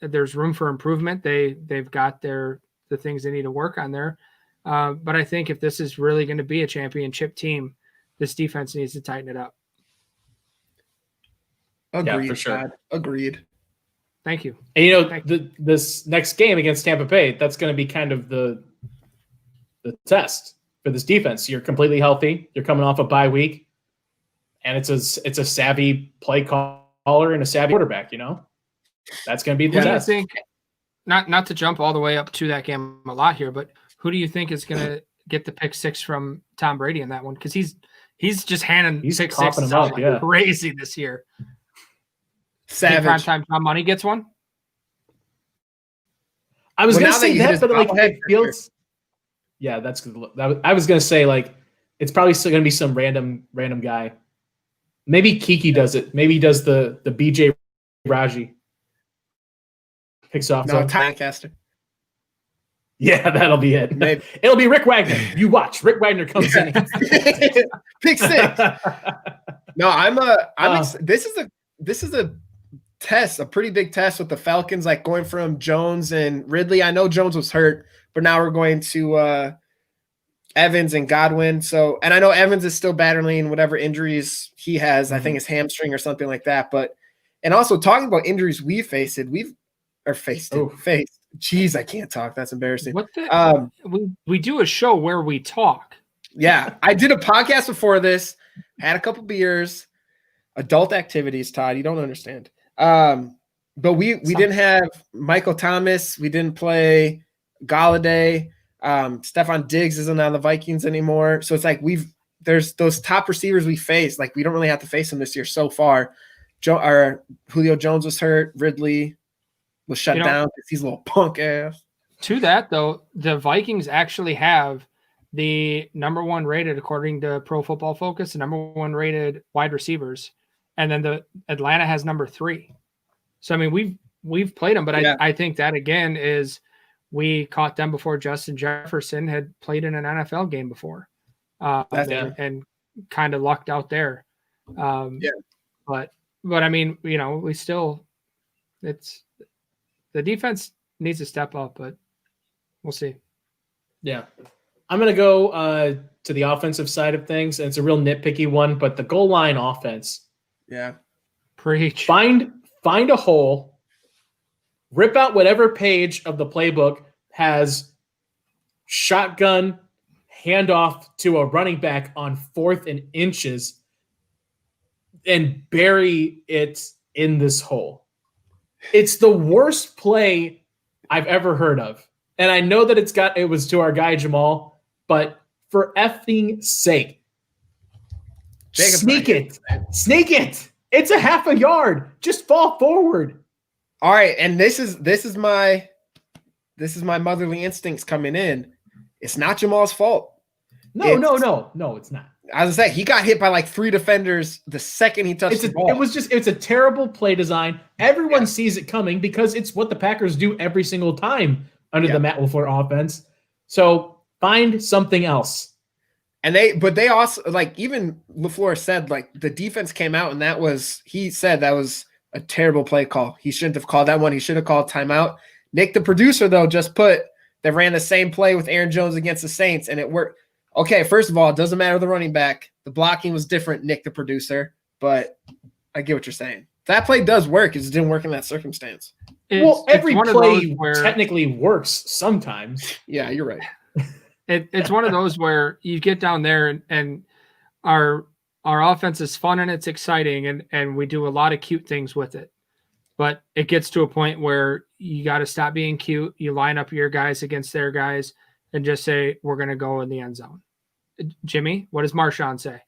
There's room for improvement. They've got the things they need to work on there. But I think if this is really going to be a championship team, this defense needs to tighten it up. Agreed, yeah, for sure. Todd. Agreed. Thank you. And this next game against Tampa Bay, that's going to be kind of the test for this defense. You're completely healthy. You're coming off a bye week, and it's a savvy play caller and a savvy quarterback. That's going to be the test. Do you think? Not to jump all the way up to that game a lot here, but who do you think is going to get the pick 6 from Tom Brady in that one? Because he's just handing pick 6 out like crazy this year. Savage. Primetime Tom Money gets one. I was going to say that, but like Fields. Yeah, that's good. I was going to say like it's probably still going to be some random guy. Maybe Kiki does it. Maybe he does the BJ Raji. Picks off. No, Lancaster. Yeah, that'll be it. Maybe. It'll be Rick Wagner. You watch. Rick Wagner comes in. Pick 6. No, this is a test, a pretty big test with the Falcons, like going from Jones and Ridley. I know Jones was hurt, but now we're going to Evans and Godwin. So, and I know Evans is still battling whatever injuries he has. I think his hamstring or something like that. But, and also talking about injuries faced. Jeez, I can't talk. That's embarrassing. What the? We do a show where we talk. Yeah, I did a podcast before this. Had a couple beers. Adult activities, Todd. You don't understand. But we didn't have Michael Thomas. We didn't play Galladay. Stephon Diggs isn't on the Vikings anymore. So it's like there's those top receivers we face. Like we don't really have to face them this year so far. Julio Jones was hurt. Ridley was shut down because he's a little punk ass. To that, though, the Vikings actually have the number 1 rated, according to Pro Football Focus, the number 1 rated wide receivers. And then the Atlanta has number 3. So, I mean, we've played them, but I think that, again, is we caught them before Justin Jefferson had played in an NFL game before and kind of lucked out there. But I mean, we still – the defense needs to step up, but we'll see. Yeah. I'm going to go to the offensive side of things, and it's a real nitpicky one, but the goal line offense. Yeah. Preach. Find a hole, rip out whatever page of the playbook has shotgun handoff to a running back on 4th and inches and bury it in this hole. It's the worst play I've ever heard of. And I know that it was to our guy Jamal, but for effing sake, sneak it. It's a half a yard. Just fall forward. All right, and this is my motherly instincts coming in. It's not Jamal's fault. No, it's not. As I said, he got hit by like 3 defenders the second he touched the ball. It's a terrible play design. Everyone sees it coming because it's what the Packers do every single time under the Matt LaFleur offense. So find something else. And they also, like, even LaFleur said, like, the defense came out and he said that was a terrible play call. He shouldn't have called that one. He should have called timeout. Nick, the producer, though, just they ran the same play with Aaron Jones against the Saints, and it worked. Okay, first of all, it doesn't matter the running back. The blocking was different, Nick, the producer, but I get what you're saying. That play does work. It just didn't work in that circumstance. Every play technically works sometimes. Yeah, you're right. It's one of those where you get down there and our offense is fun and it's exciting and we do a lot of cute things with it. But it gets to a point where you got to stop being cute. You line up your guys against their guys and just say, we're going to go in the end zone. Jimmy, what does Marshawn say?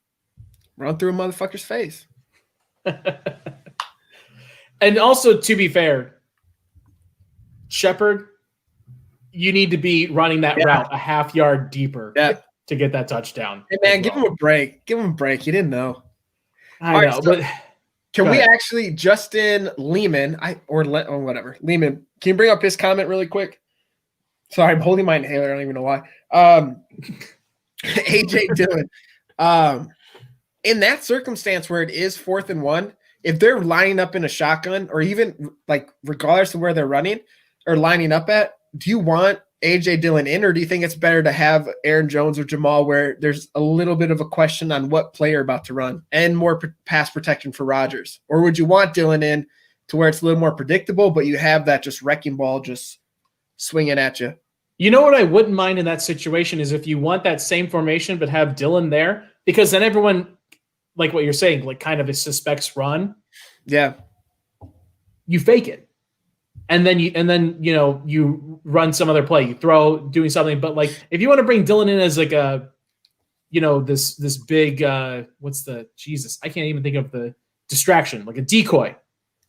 Run through a motherfucker's face. And also, to be fair, Shepard, you need to be running that route a half yard deeper to get that touchdown. Hey, man, give him a break. Give him a break. You didn't know. I know, but Can Go we ahead. actually, Justin Lehman, or whatever, Lehman, can you bring up his comment really quick? Sorry, I'm holding my inhaler. I don't even know why. AJ Dillon. In that circumstance where it is 4th and 1, if they're lining up in a shotgun, or even like regardless of where they're running or lining up at, do you want AJ Dillon in, or do you think it's better to have Aaron Jones or Jamal where there's a little bit of a question on what play you're about to run and more pass protection for Rodgers? Or would you want Dillon in to where it's a little more predictable, but you have that just wrecking ball just swinging at you? You know what I wouldn't mind in that situation is if you want that same formation but have Dillon there, because then everyone, like what you're saying, like kind of a suspects run. Yeah. You fake it. And then you run some other play. You throw doing something, but like if you want to bring Dillon in as like a this big I can't even think of the distraction, like a decoy.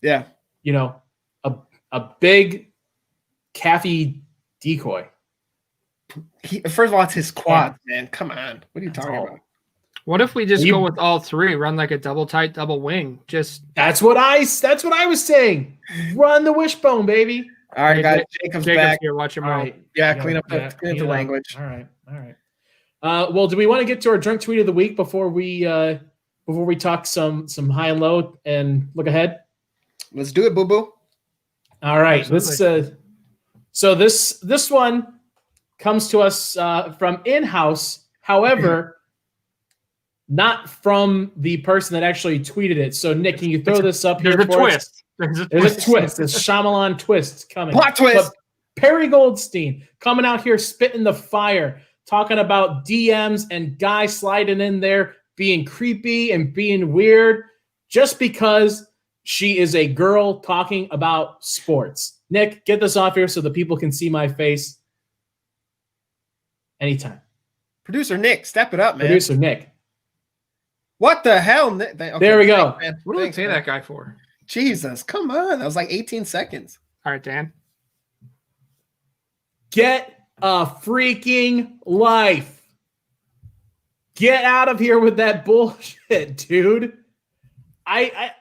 Yeah. A big calfy decoy. First of all, it's his quads, man. Come on. What are you talking about? What if we just go with all three, run like a double tight, double wing? That's what I was saying. Run the wishbone, baby. All right, guys. Jacob's back. Here, watch him out. Yeah, clean up the language. All right. Well, do we want to get to our drunk tweet of the week before we talk some high and low and look ahead? Let's do it, boo boo. All right. So this one comes to us from in-house. However, not from the person that actually tweeted it. So, Nick, can you throw this up here? There's a twist. There's a twist. This Shyamalan twist coming. Plot twist. But Perry Goldstein coming out here spitting the fire, talking about DMs and guys sliding in there, being creepy and being weird just because she is a girl talking about sports. Nick, get this off here so the people can see my face. Anytime. Producer Nick, step it up, man. Producer Nick. What the hell? Okay, there we go. Thanks, What do we pay that guy for? Jesus, come on. That was like 18 seconds. All right, Dan. Get a freaking life. Get out of here with that bullshit, dude. I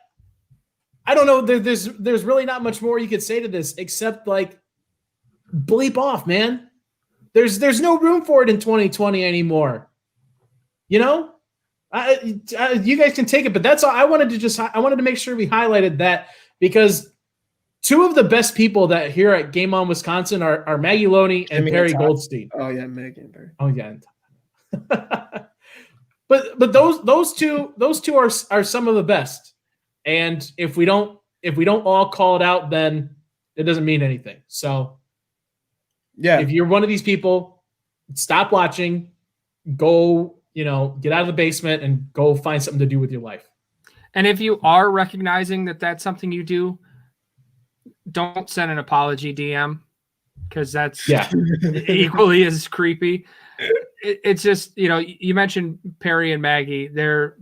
don't know. There's really not much more you could say to this except like bleep off, man. There's no room for it in 2020 anymore. You guys can take it, but that's all. I wanted to make sure we highlighted that because two of the best people that here at Game On Wisconsin are Maggie Loney and Perry Goldstein. Oh yeah, Maggie and Perry. Oh yeah. but those two are some of the best. And if we don't all call it out, then it doesn't mean anything. So yeah, if you're one of these people, stop watching, go, get out of the basement and go find something to do with your life. And if you are recognizing that that's something you do, don't send an apology DM because that's equally as creepy. It's just, you mentioned Perry and Maggie. They're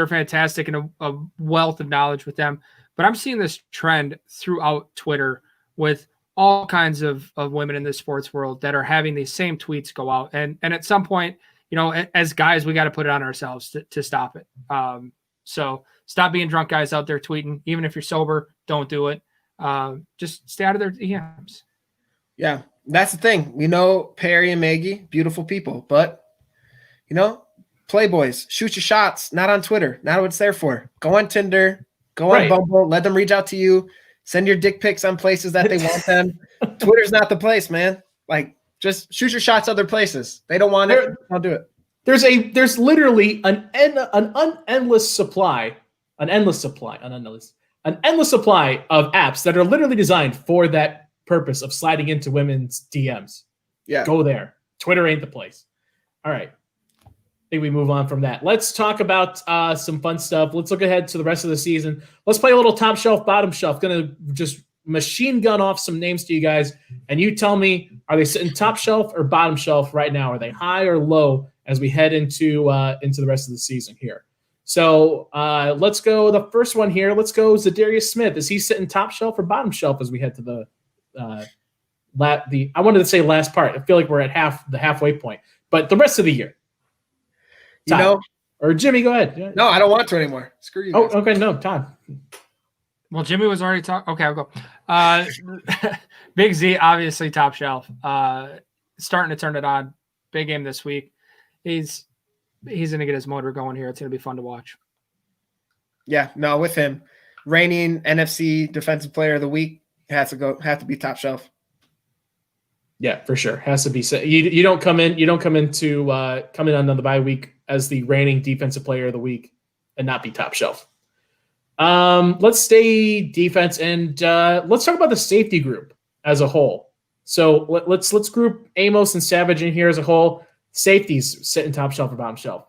fantastic and a wealth of knowledge with them. But I'm seeing this trend throughout Twitter with all kinds of women in the sports world that are having these same tweets go out. And at some point, as guys, we got to put it on ourselves to stop it. So stop being drunk guys out there tweeting. Even if you're sober, don't do it. Just stay out of their DMs. Yeah, that's the thing. We know Perry and Maggie, beautiful people, but Playboys, shoot your shots, not on Twitter, not what it's there for. Go on Tinder, go on Bumble, let them reach out to you, send your dick pics on places that they want them. Twitter's not the place, man. Like, just shoot your shots other places. They don't want it, I'll do it. There's literally an endless supply of apps that are literally designed for that purpose of sliding into women's DMs. Yeah. Go there. Twitter ain't the place. All right. I think we move on from that. Let's talk about some fun stuff. Let's look ahead to the rest of the season. Let's play a little top shelf, bottom shelf. Going to just machine gun off some names to you guys, and you tell me, are they sitting top shelf or bottom shelf right now? Are they high or low as we head into the rest of the season here? So let's go. The first one here. Let's go. Zadarius Smith. Is he sitting top shelf or bottom shelf as we head to the I wanted to say last part. I feel like we're at the halfway point, but the rest of the year. Todd. Or Jimmy, go ahead. No, I don't want to anymore. Screw you. Oh, okay. No, Todd. Well, Jimmy was already talking. Okay, I'll go. Big Z, obviously top shelf. Starting to turn it on. Big game this week. He's going to get his motor going here. It's going to be fun to watch. Yeah, no, with him, reigning NFC Defensive Player of the Week have to be top shelf. Yeah, for sure. Has to be. You don't come in. You don't come in on the bye week as the reigning Defensive Player of the Week and not be top shelf. Let's stay defense and let's talk about the safety group as a whole. So let's group Amos and Savage in here as a whole. Safeties sitting top shelf or bottom shelf.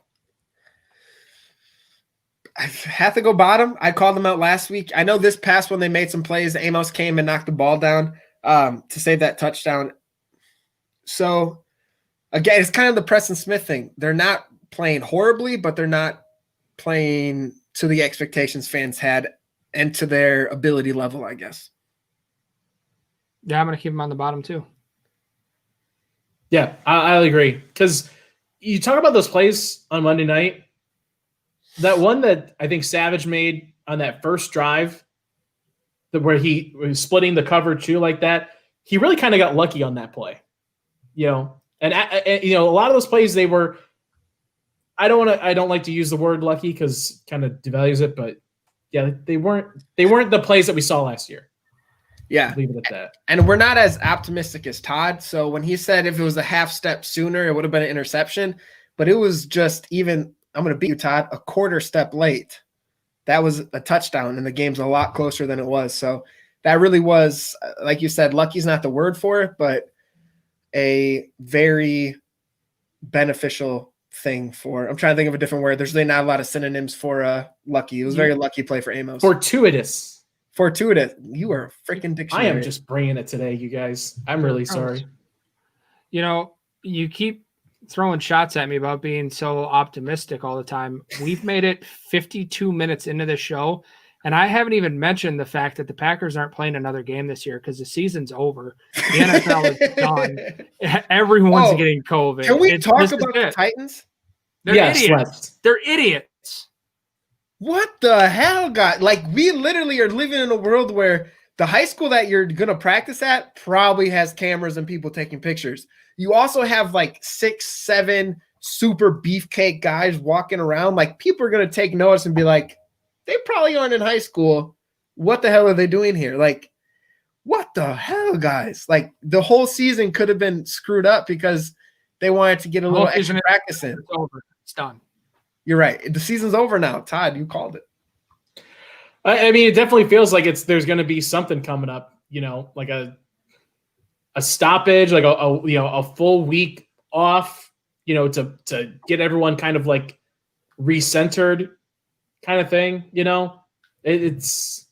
I have to go bottom. I called them out last week. I know this past one they made some plays. Amos came and knocked the ball down to save that touchdown. So again, it's kind of the Preston Smith thing. They're not playing horribly, but they're not playing to the expectations fans had and to their ability level, I guess. Yeah, I'm going to keep them on the bottom too. Yeah, I'll agree. Because you talk about those plays on Monday night, that one that I think Savage made on that first drive, where he was splitting the cover too like that, he really kind of got lucky on that play. And a lot of those plays, they were – I don't like to use the word lucky because kind of devalues it, but yeah, they weren't the plays that we saw last year. Yeah. Leave it at that. And we're not as optimistic as Todd. So when he said if it was a half step sooner, it would have been an interception, but it was just even, I'm going to beat you, Todd, a quarter step late. That was a touchdown and the game's a lot closer than it was. So that really was, like you said, lucky's not the word for it, but a very beneficial thing for, I'm trying to think of a different word. There's really not a lot of synonyms for lucky. It was a very lucky play for Amos. Fortuitous. You are a freaking dictionary. I am just bringing it today, you guys. I'm really sorry. You keep throwing shots at me about being so optimistic all the time. We've made it 52 minutes into the show, and I haven't even mentioned the fact that the Packers aren't playing another game this year because the season's over. The NFL is done. Everyone's getting COVID. Can we talk about the Titans? They're idiots. They're idiots. What the hell, God? Like, we literally are living in a world where the high school that you're going to practice at probably has cameras and people taking pictures. You also have like 6, 7 super beefcake guys walking around. Like, people are going to take notice and be like, they probably aren't in high school. What the hell are they doing here? Like, what the hell, guys? Like, the whole season could have been screwed up because they wanted to get a little extra practice in. It's over. It's done. You're right. The season's over now. Todd, you called it. I mean, it definitely feels like there's going to be something coming up, like a stoppage, like a full week off, to get everyone kind of like recentered kind of thing, it's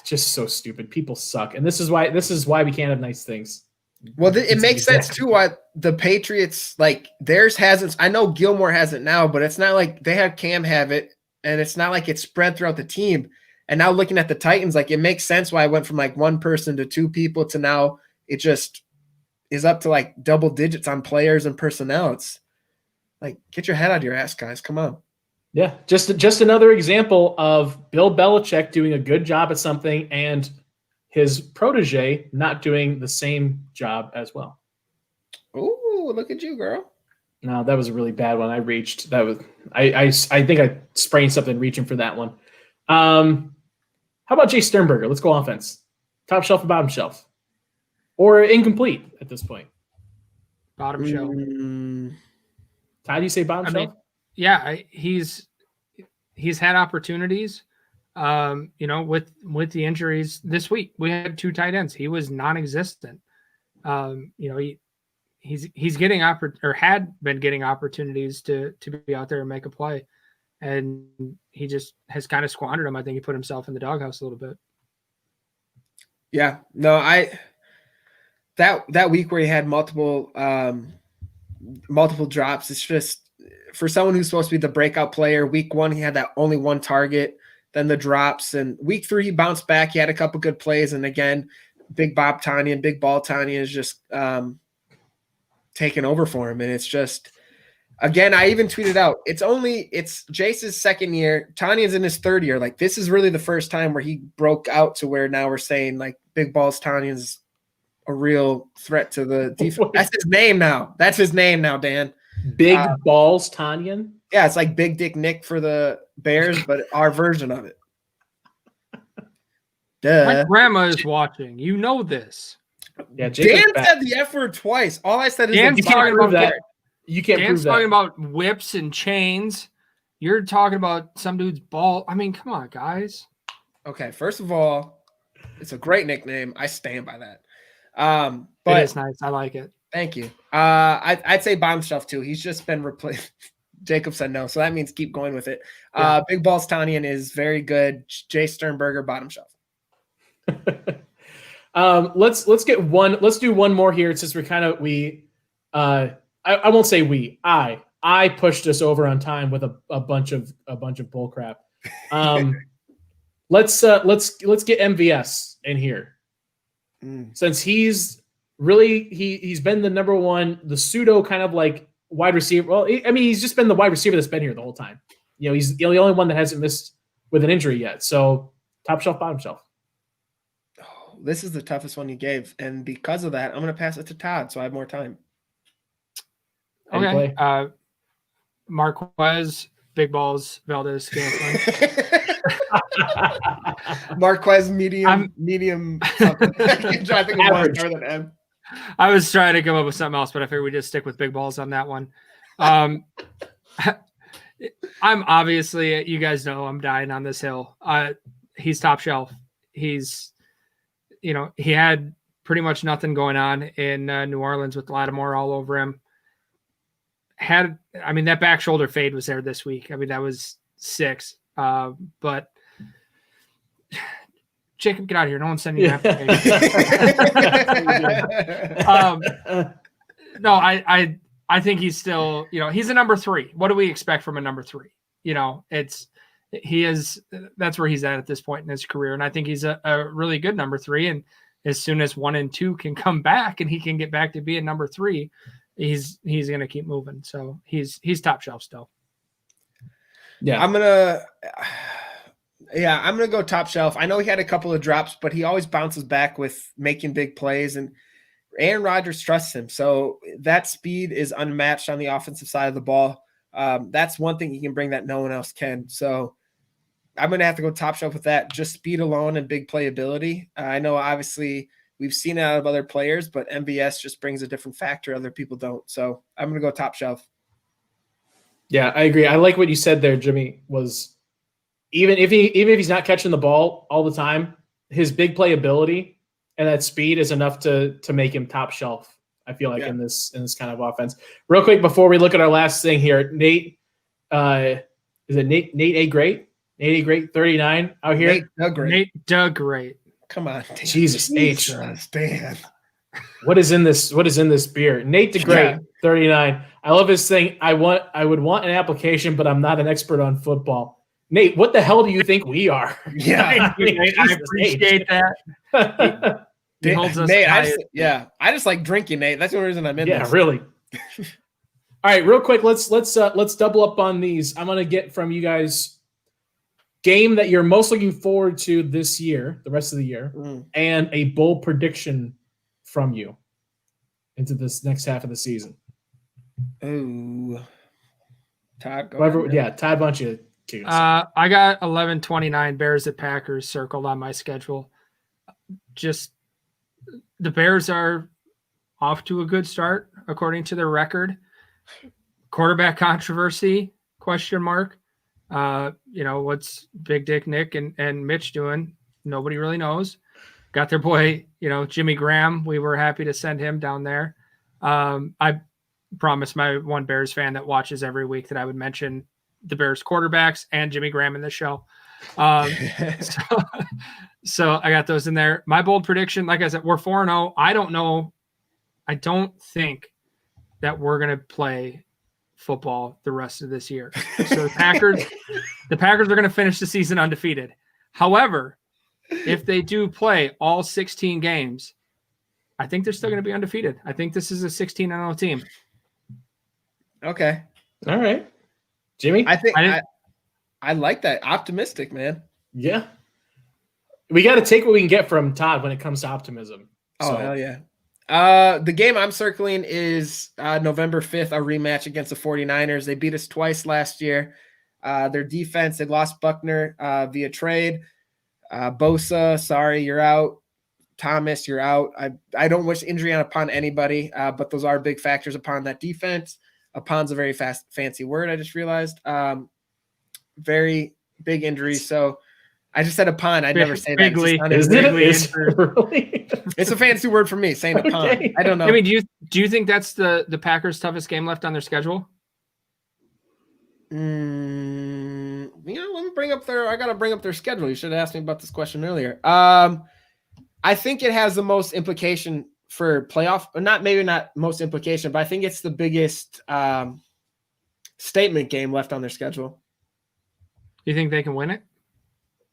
just so stupid. People suck. And this is why we can't have nice things. Well, it makes sense too why the Patriots, like, theirs hasn't. I know Gilmore has it now, but it's not like they have Cam have it, and it's not like it's spread throughout the team. And now looking at the Titans, like, it makes sense why I went from like one person to 2 people to now it just is up to like double digits on players and personnel. It's like, get your head out of your ass, guys. Come on. Yeah, just another example of Bill Belichick doing a good job at something and his protege not doing the same job as well. Oh, look at you, girl. No, that was a really bad one. I reached. That was I think I sprained something reaching for that one. How about Jay Sternberger? Let's go offense. Top shelf or bottom shelf? Or incomplete at this point? Bottom shelf. Todd, you say bottom shelf? Yeah, he's had opportunities. With the injuries this week, we had 2 tight ends. He was non-existent. He's getting had been getting opportunities to be out there and make a play, and he just has kind of squandered them. I think he put himself in the doghouse a little bit. Yeah, no, that week where he had multiple drops, it's just for someone who's supposed to be the breakout player. Week 1, he had that only 1 target. Then the drops, and week 3 he bounced back. He had a couple good plays, and again, Big Bob Tanya and Big Ball Tanya is just taking over for him. And it's just, Again, I even tweeted out, it's Jace's second year. Tanyan's in his third year. Like, this is really the first time where he broke out to where now we're saying, like, Big Balls Tanyan's a real threat to the defense. That's his name now. That's his name now, Dan. Big Balls Tanyan? Yeah, it's like Big Dick Nick for the Bears, but our version of it. Duh. My grandma is watching. You know this. Yeah, Dan said the F word twice. All I said is Dan's talking about that. You can't Dan's prove that. talking about whips and chains. You're talking about some dude's ball. I mean, come on, guys. Okay, first of all, it's a great nickname. I stand by that. But it is nice. I like it. Thank you. I'd say bottom shelf too. He's just been replaced. Jacob said no, so that means keep going with it. Yeah. Big Balls Tanyan is very good. Jay Sternberger, bottom shelf. Let's get one. Let's do one more here since I won't say I pushed us over on time with a bunch of bull crap. Let's get MVS in here. Since he's been the number one, the pseudo kind of like wide receiver. Well, I mean, he's just been the wide receiver that's been here the whole time. You know, he's the only one that hasn't missed with an injury yet. So top shelf, bottom shelf. Oh, this is the toughest one you gave. And because of that, I'm going to pass it to Todd so I have more time. Okay. Marquez, Big Balls, Valdez, Scantling. Marquez, medium something. I think of one more than M. I was trying to come up with something else, but I figured we just stick with Big Balls on that one. I'm obviously, you guys know I'm dying on this hill. He's top shelf. He's, he had pretty much nothing going on in New Orleans with Lattimore all over him. That back shoulder fade was there this week. I mean, that was 6. But Jacob, get out of here. No one's sending you an application. No, I think he's still, he's a number 3. What do we expect from a number 3? That's where he's at this point in his career. And I think he's a really good number 3. And as soon as 1 and 2 can come back and he can get back to being number 3, he's going to keep moving. So he's top shelf still. Yeah. I'm going to go top shelf. I know he had a couple of drops, but he always bounces back with making big plays, and Aaron Rodgers trusts him. So that speed is unmatched on the offensive side of the ball. That's one thing he can bring that no one else can. So I'm going to have to go top shelf with that. Just speed alone and big playability. I know obviously we've seen it out of other players, but MVS just brings a different factor other people don't. So I'm going to go top shelf. Yeah, I agree. I like what you said there, Jimmy, was even if he's not catching the ball all the time, his big playability and that speed is enough to make him top shelf. I feel like in this kind of offense. Real quick before we look at our last thing here, Nate, is it Nate A. Great? Nate A. Great 39 out here. Nate Doug Great. Come on, Dan. Jesus H. Dan. What is in this beer? Nate the Great 39. I love his thing. I would want an application, but I'm not an expert on football. Nate, what the hell do you think we are? Yeah, I appreciate that. He holds us Nate, I just like drinking, Nate. That's the only reason I'm in this. Yeah, really. All right, real quick, let's double up on these. I'm gonna get from you guys game that you're most looking forward to this year, the rest of the year, and a bold prediction from you into this next half of the season. Ooh, Todd. Todd, why don't you? I got 11-29 Bears at Packers circled on my schedule. Just the Bears are off to a good start according to their record. Quarterback controversy ? What's Big Dick Nick and Mitch doing? Nobody really knows. Got their boy, Jimmy Graham. We were happy to send him down there. I promised my one Bears fan that watches every week that I would mention the Bears quarterbacks and Jimmy Graham in the show. So I got those in there. My bold prediction, like I said, we're 4-0. I don't know. I don't think that we're going to play football the rest of this year. So the Packers are going to finish the season undefeated. However, if they do play all 16 games, I think they're still going to be undefeated. I think this is a 16-0 team. Okay. All right. Jimmy? I like that. Optimistic, man. Yeah. We got to take what we can get from Todd when it comes to optimism. Oh, So, hell yeah. The game I'm circling is November 5th, a rematch against the 49ers. They beat us twice last year. Their defense, they lost Buckner via trade. Bosa, sorry, you're out. Thomas, you're out. I don't wish injury upon anybody, but those are big factors upon that defense. Upon's a very fancy word, I just realized. Very big injury. So I just said upon. I'd never say that. It's a fancy word for me, saying upon. Okay. I don't know. I mean, do you think that's the Packers' toughest game left on their schedule? Let me bring up I gotta bring up their schedule. You should have asked me about this question earlier. I think it has the most implication for playoff, or maybe not most implication, but I think it's the biggest statement game left on their schedule. You think they can win it?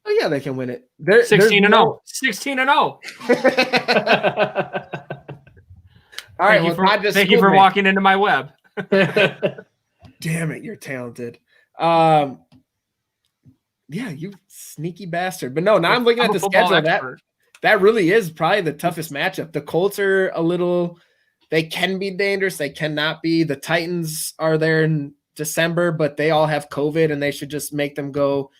Oh yeah, they can win it. They're 16-0. 16-0. All right. Thank you for walking into my web. Damn it, you're talented. Yeah, you sneaky bastard. But no, now I'm looking at the schedule. That really is probably the toughest matchup. The Colts are they can be dangerous. They cannot be. The Titans are there in December, but they all have COVID and they should just make them go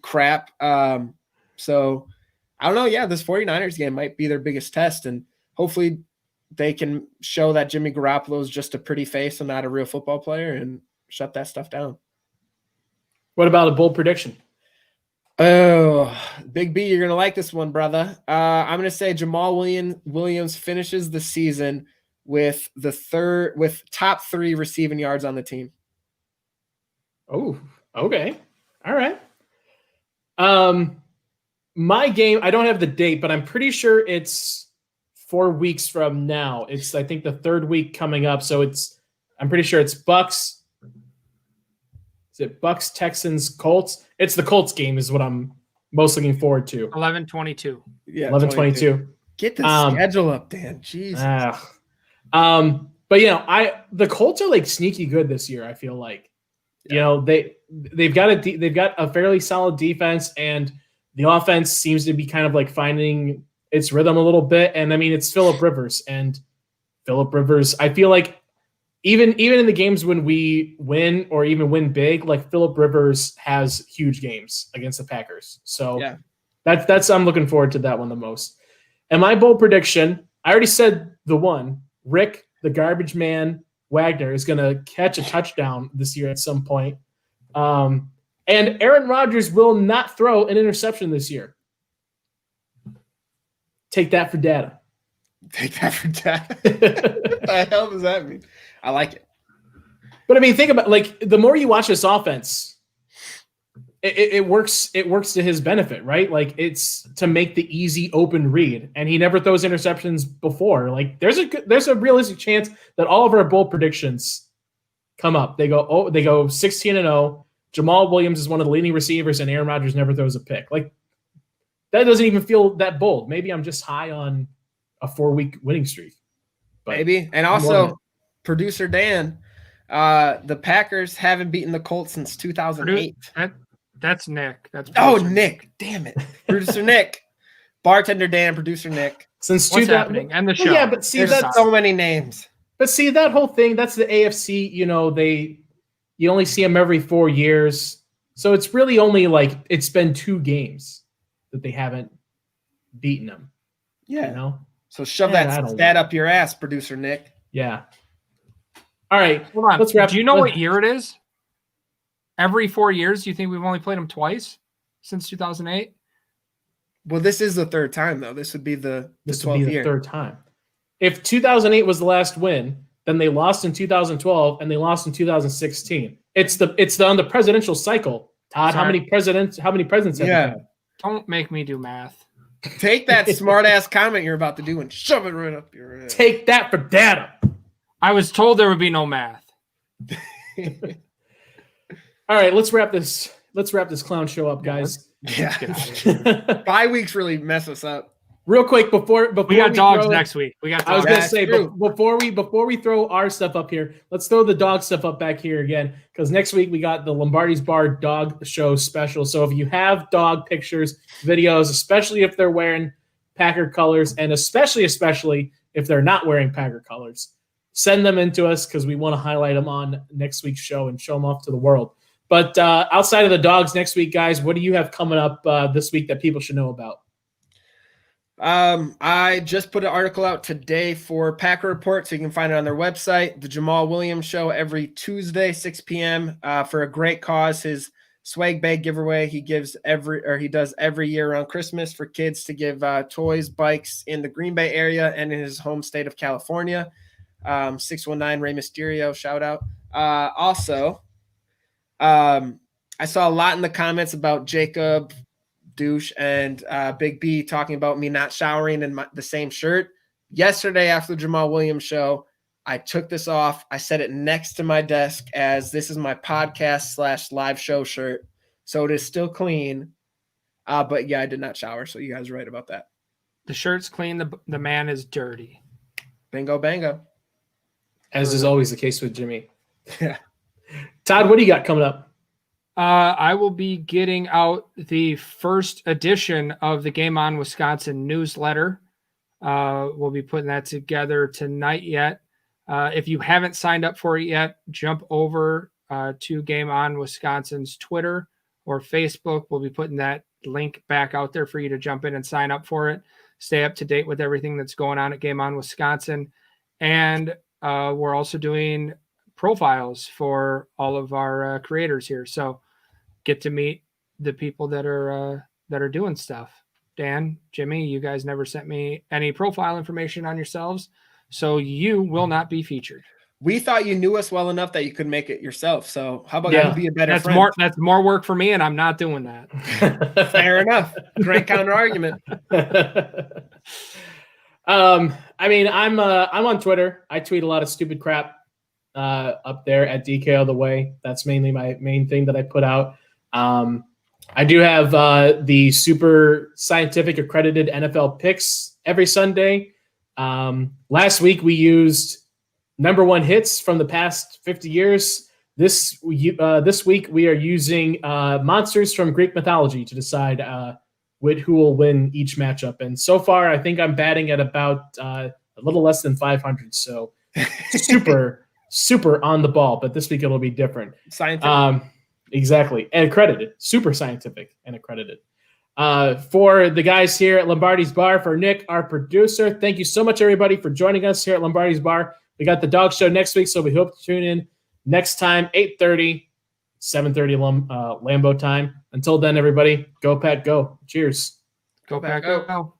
crap. So I don't know. Yeah, this 49ers game might be their biggest test, and hopefully they can show that Jimmy Garoppolo is just a pretty face and not a real football player and shut that stuff down. What about a bold prediction? Oh, Big B, you're going to like this one, brother. I'm going to say Jamal Williams finishes the season with top 3 receiving yards on the team. Oh, okay. All right. My game, I don't have the date, but I'm pretty sure it's 4 weeks from now. It's, I think, the 3rd week coming up. So I'm pretty sure it's Bucks. Is it Bucks, Texans, Colts? It's the Colts game is what I'm most looking forward to. 11-22. Yeah, 11-22. Get the schedule up, Dan. Jesus. But the Colts are like sneaky good this year. I feel like, they've got a fairly solid defense, and the offense seems to be kind of like finding its rhythm a little bit. And I mean, it's Phillip Rivers, I feel like even in the games when we win or even win big, like Phillip Rivers has huge games against the Packers. So yeah, that's I'm looking forward to that one the most. And my bold prediction, I already said the one, Rick, the garbage man Wagner is going to catch a touchdown this year at some point. And Aaron Rodgers will not throw an interception this year. Take that for data. Take that for data. What the hell does that mean? I like it. But I mean, think about the more you watch this offense, it works to his benefit, right? Like, it's to make the easy open read, and he never throws interceptions before. Like, there's a realistic chance that all of our bold predictions come up. They go 16-0. Jamal Williams is one of the leading receivers, and Aaron Rodgers never throws a pick. Like, that doesn't even feel that bold. Maybe I'm just high on a 4-week winning streak. But maybe. And also, producer Dan, the Packers haven't beaten the Colts since 2008. That's Nick. Nick. Damn it. Producer Nick. Bartender Dan, producer Nick. Since what's happening? And the show. Yeah, but see, there's so many names. But see, that whole thing, that's the AFC, you only see them every 4 years. So it's really only it's been 2 games that they haven't beaten them. Yeah. So shove that stat up your ass, producer Nick. Yeah. All right. Hold on. Let's wrap. Do you know what year it is? Every 4 years, you think we've only played them twice since 2008? Well, this is the 3rd time, though. This would be the 12th year. 3rd time. If 2008 was the last win, then they lost in 2012 and they lost in 2016. It's on the presidential cycle. Todd, how many presidents have you had? Don't make me do math. Take that smart ass comment you're about to do and shove it right up your ass. Take that for data. I was told there would be no math. All right, let's wrap this clown show up, guys. Yeah. 5 weeks really mess us up. real quick before we got dogs throw, next week. We got dogs. I was gonna That's say true. before we throw our stuff up here, let's throw the dog stuff up back here again, because next week we got the Lombardi's Bar Dog Show special. So if you have dog pictures, videos, especially if they're wearing Packer colors, and especially if they're not wearing Packer colors, send them into us because we want to highlight them on next week's show and show them off to the world. But outside of the dogs next week, guys, what do you have coming up this week that people should know about? I just put an article out today for Packer Report, so you can find it on their website. The Jamal Williams Show every Tuesday, 6 p.m. For a great cause. His swag bag giveaway he does every year around Christmas for kids to give toys, bikes in the Green Bay area and in his home state of California. 619 Rey Mysterio, shout out. Also, I saw a lot in the comments about Jacob Douche and Big B talking about me not showering in the same shirt. Yesterday after the Jamal Williams show, I took this off. I set it next to my desk as this is my podcast / live show shirt. So it is still clean. But yeah, I did not shower. So you guys are right about that. The shirt's clean. The man is dirty. Bingo, bango. As is always the case with Jimmy. Yeah. Todd, what do you got coming up? I will be getting out the first edition of the Game On Wisconsin newsletter. We'll be putting that together tonight yet. If you haven't signed up for it yet, jump over to Game On Wisconsin's Twitter or Facebook. We'll be putting that link back out there for you to jump in and sign up for it. Stay up to date with everything that's going on at Game On Wisconsin. And we're also doing profiles for all of our creators here. So get to meet the people that are doing stuff. Dan, Jimmy, you guys never sent me any profile information on yourselves, so you will not be featured. We thought you knew us well enough that you could make it yourself. So how about you be a better friend? That's more work for me, and I'm not doing that. Fair enough. Great counter argument. I mean, I'm on Twitter. I tweet a lot of stupid crap up there at DKO the Way. That's mainly my main thing that I put out. I do have the super scientific accredited NFL picks every Sunday. Last week we used number one hits from the past 50 years. This week we are using monsters from Greek mythology to decide who will win each matchup. And so far, I think I'm batting at about a little less than 500. So super on the ball. But this week it'll be different. Scientific. Exactly. And accredited. Super scientific and accredited. For the guys here at Lombardi's Bar, for Nick, our producer, thank you so much, everybody, for joining us here at Lombardi's Bar. We got the dog show next week, so we hope to tune in next time, 8:30, 7:30 Lambeau time. Until then, everybody, go Pack, go. Cheers. Go Pack, go.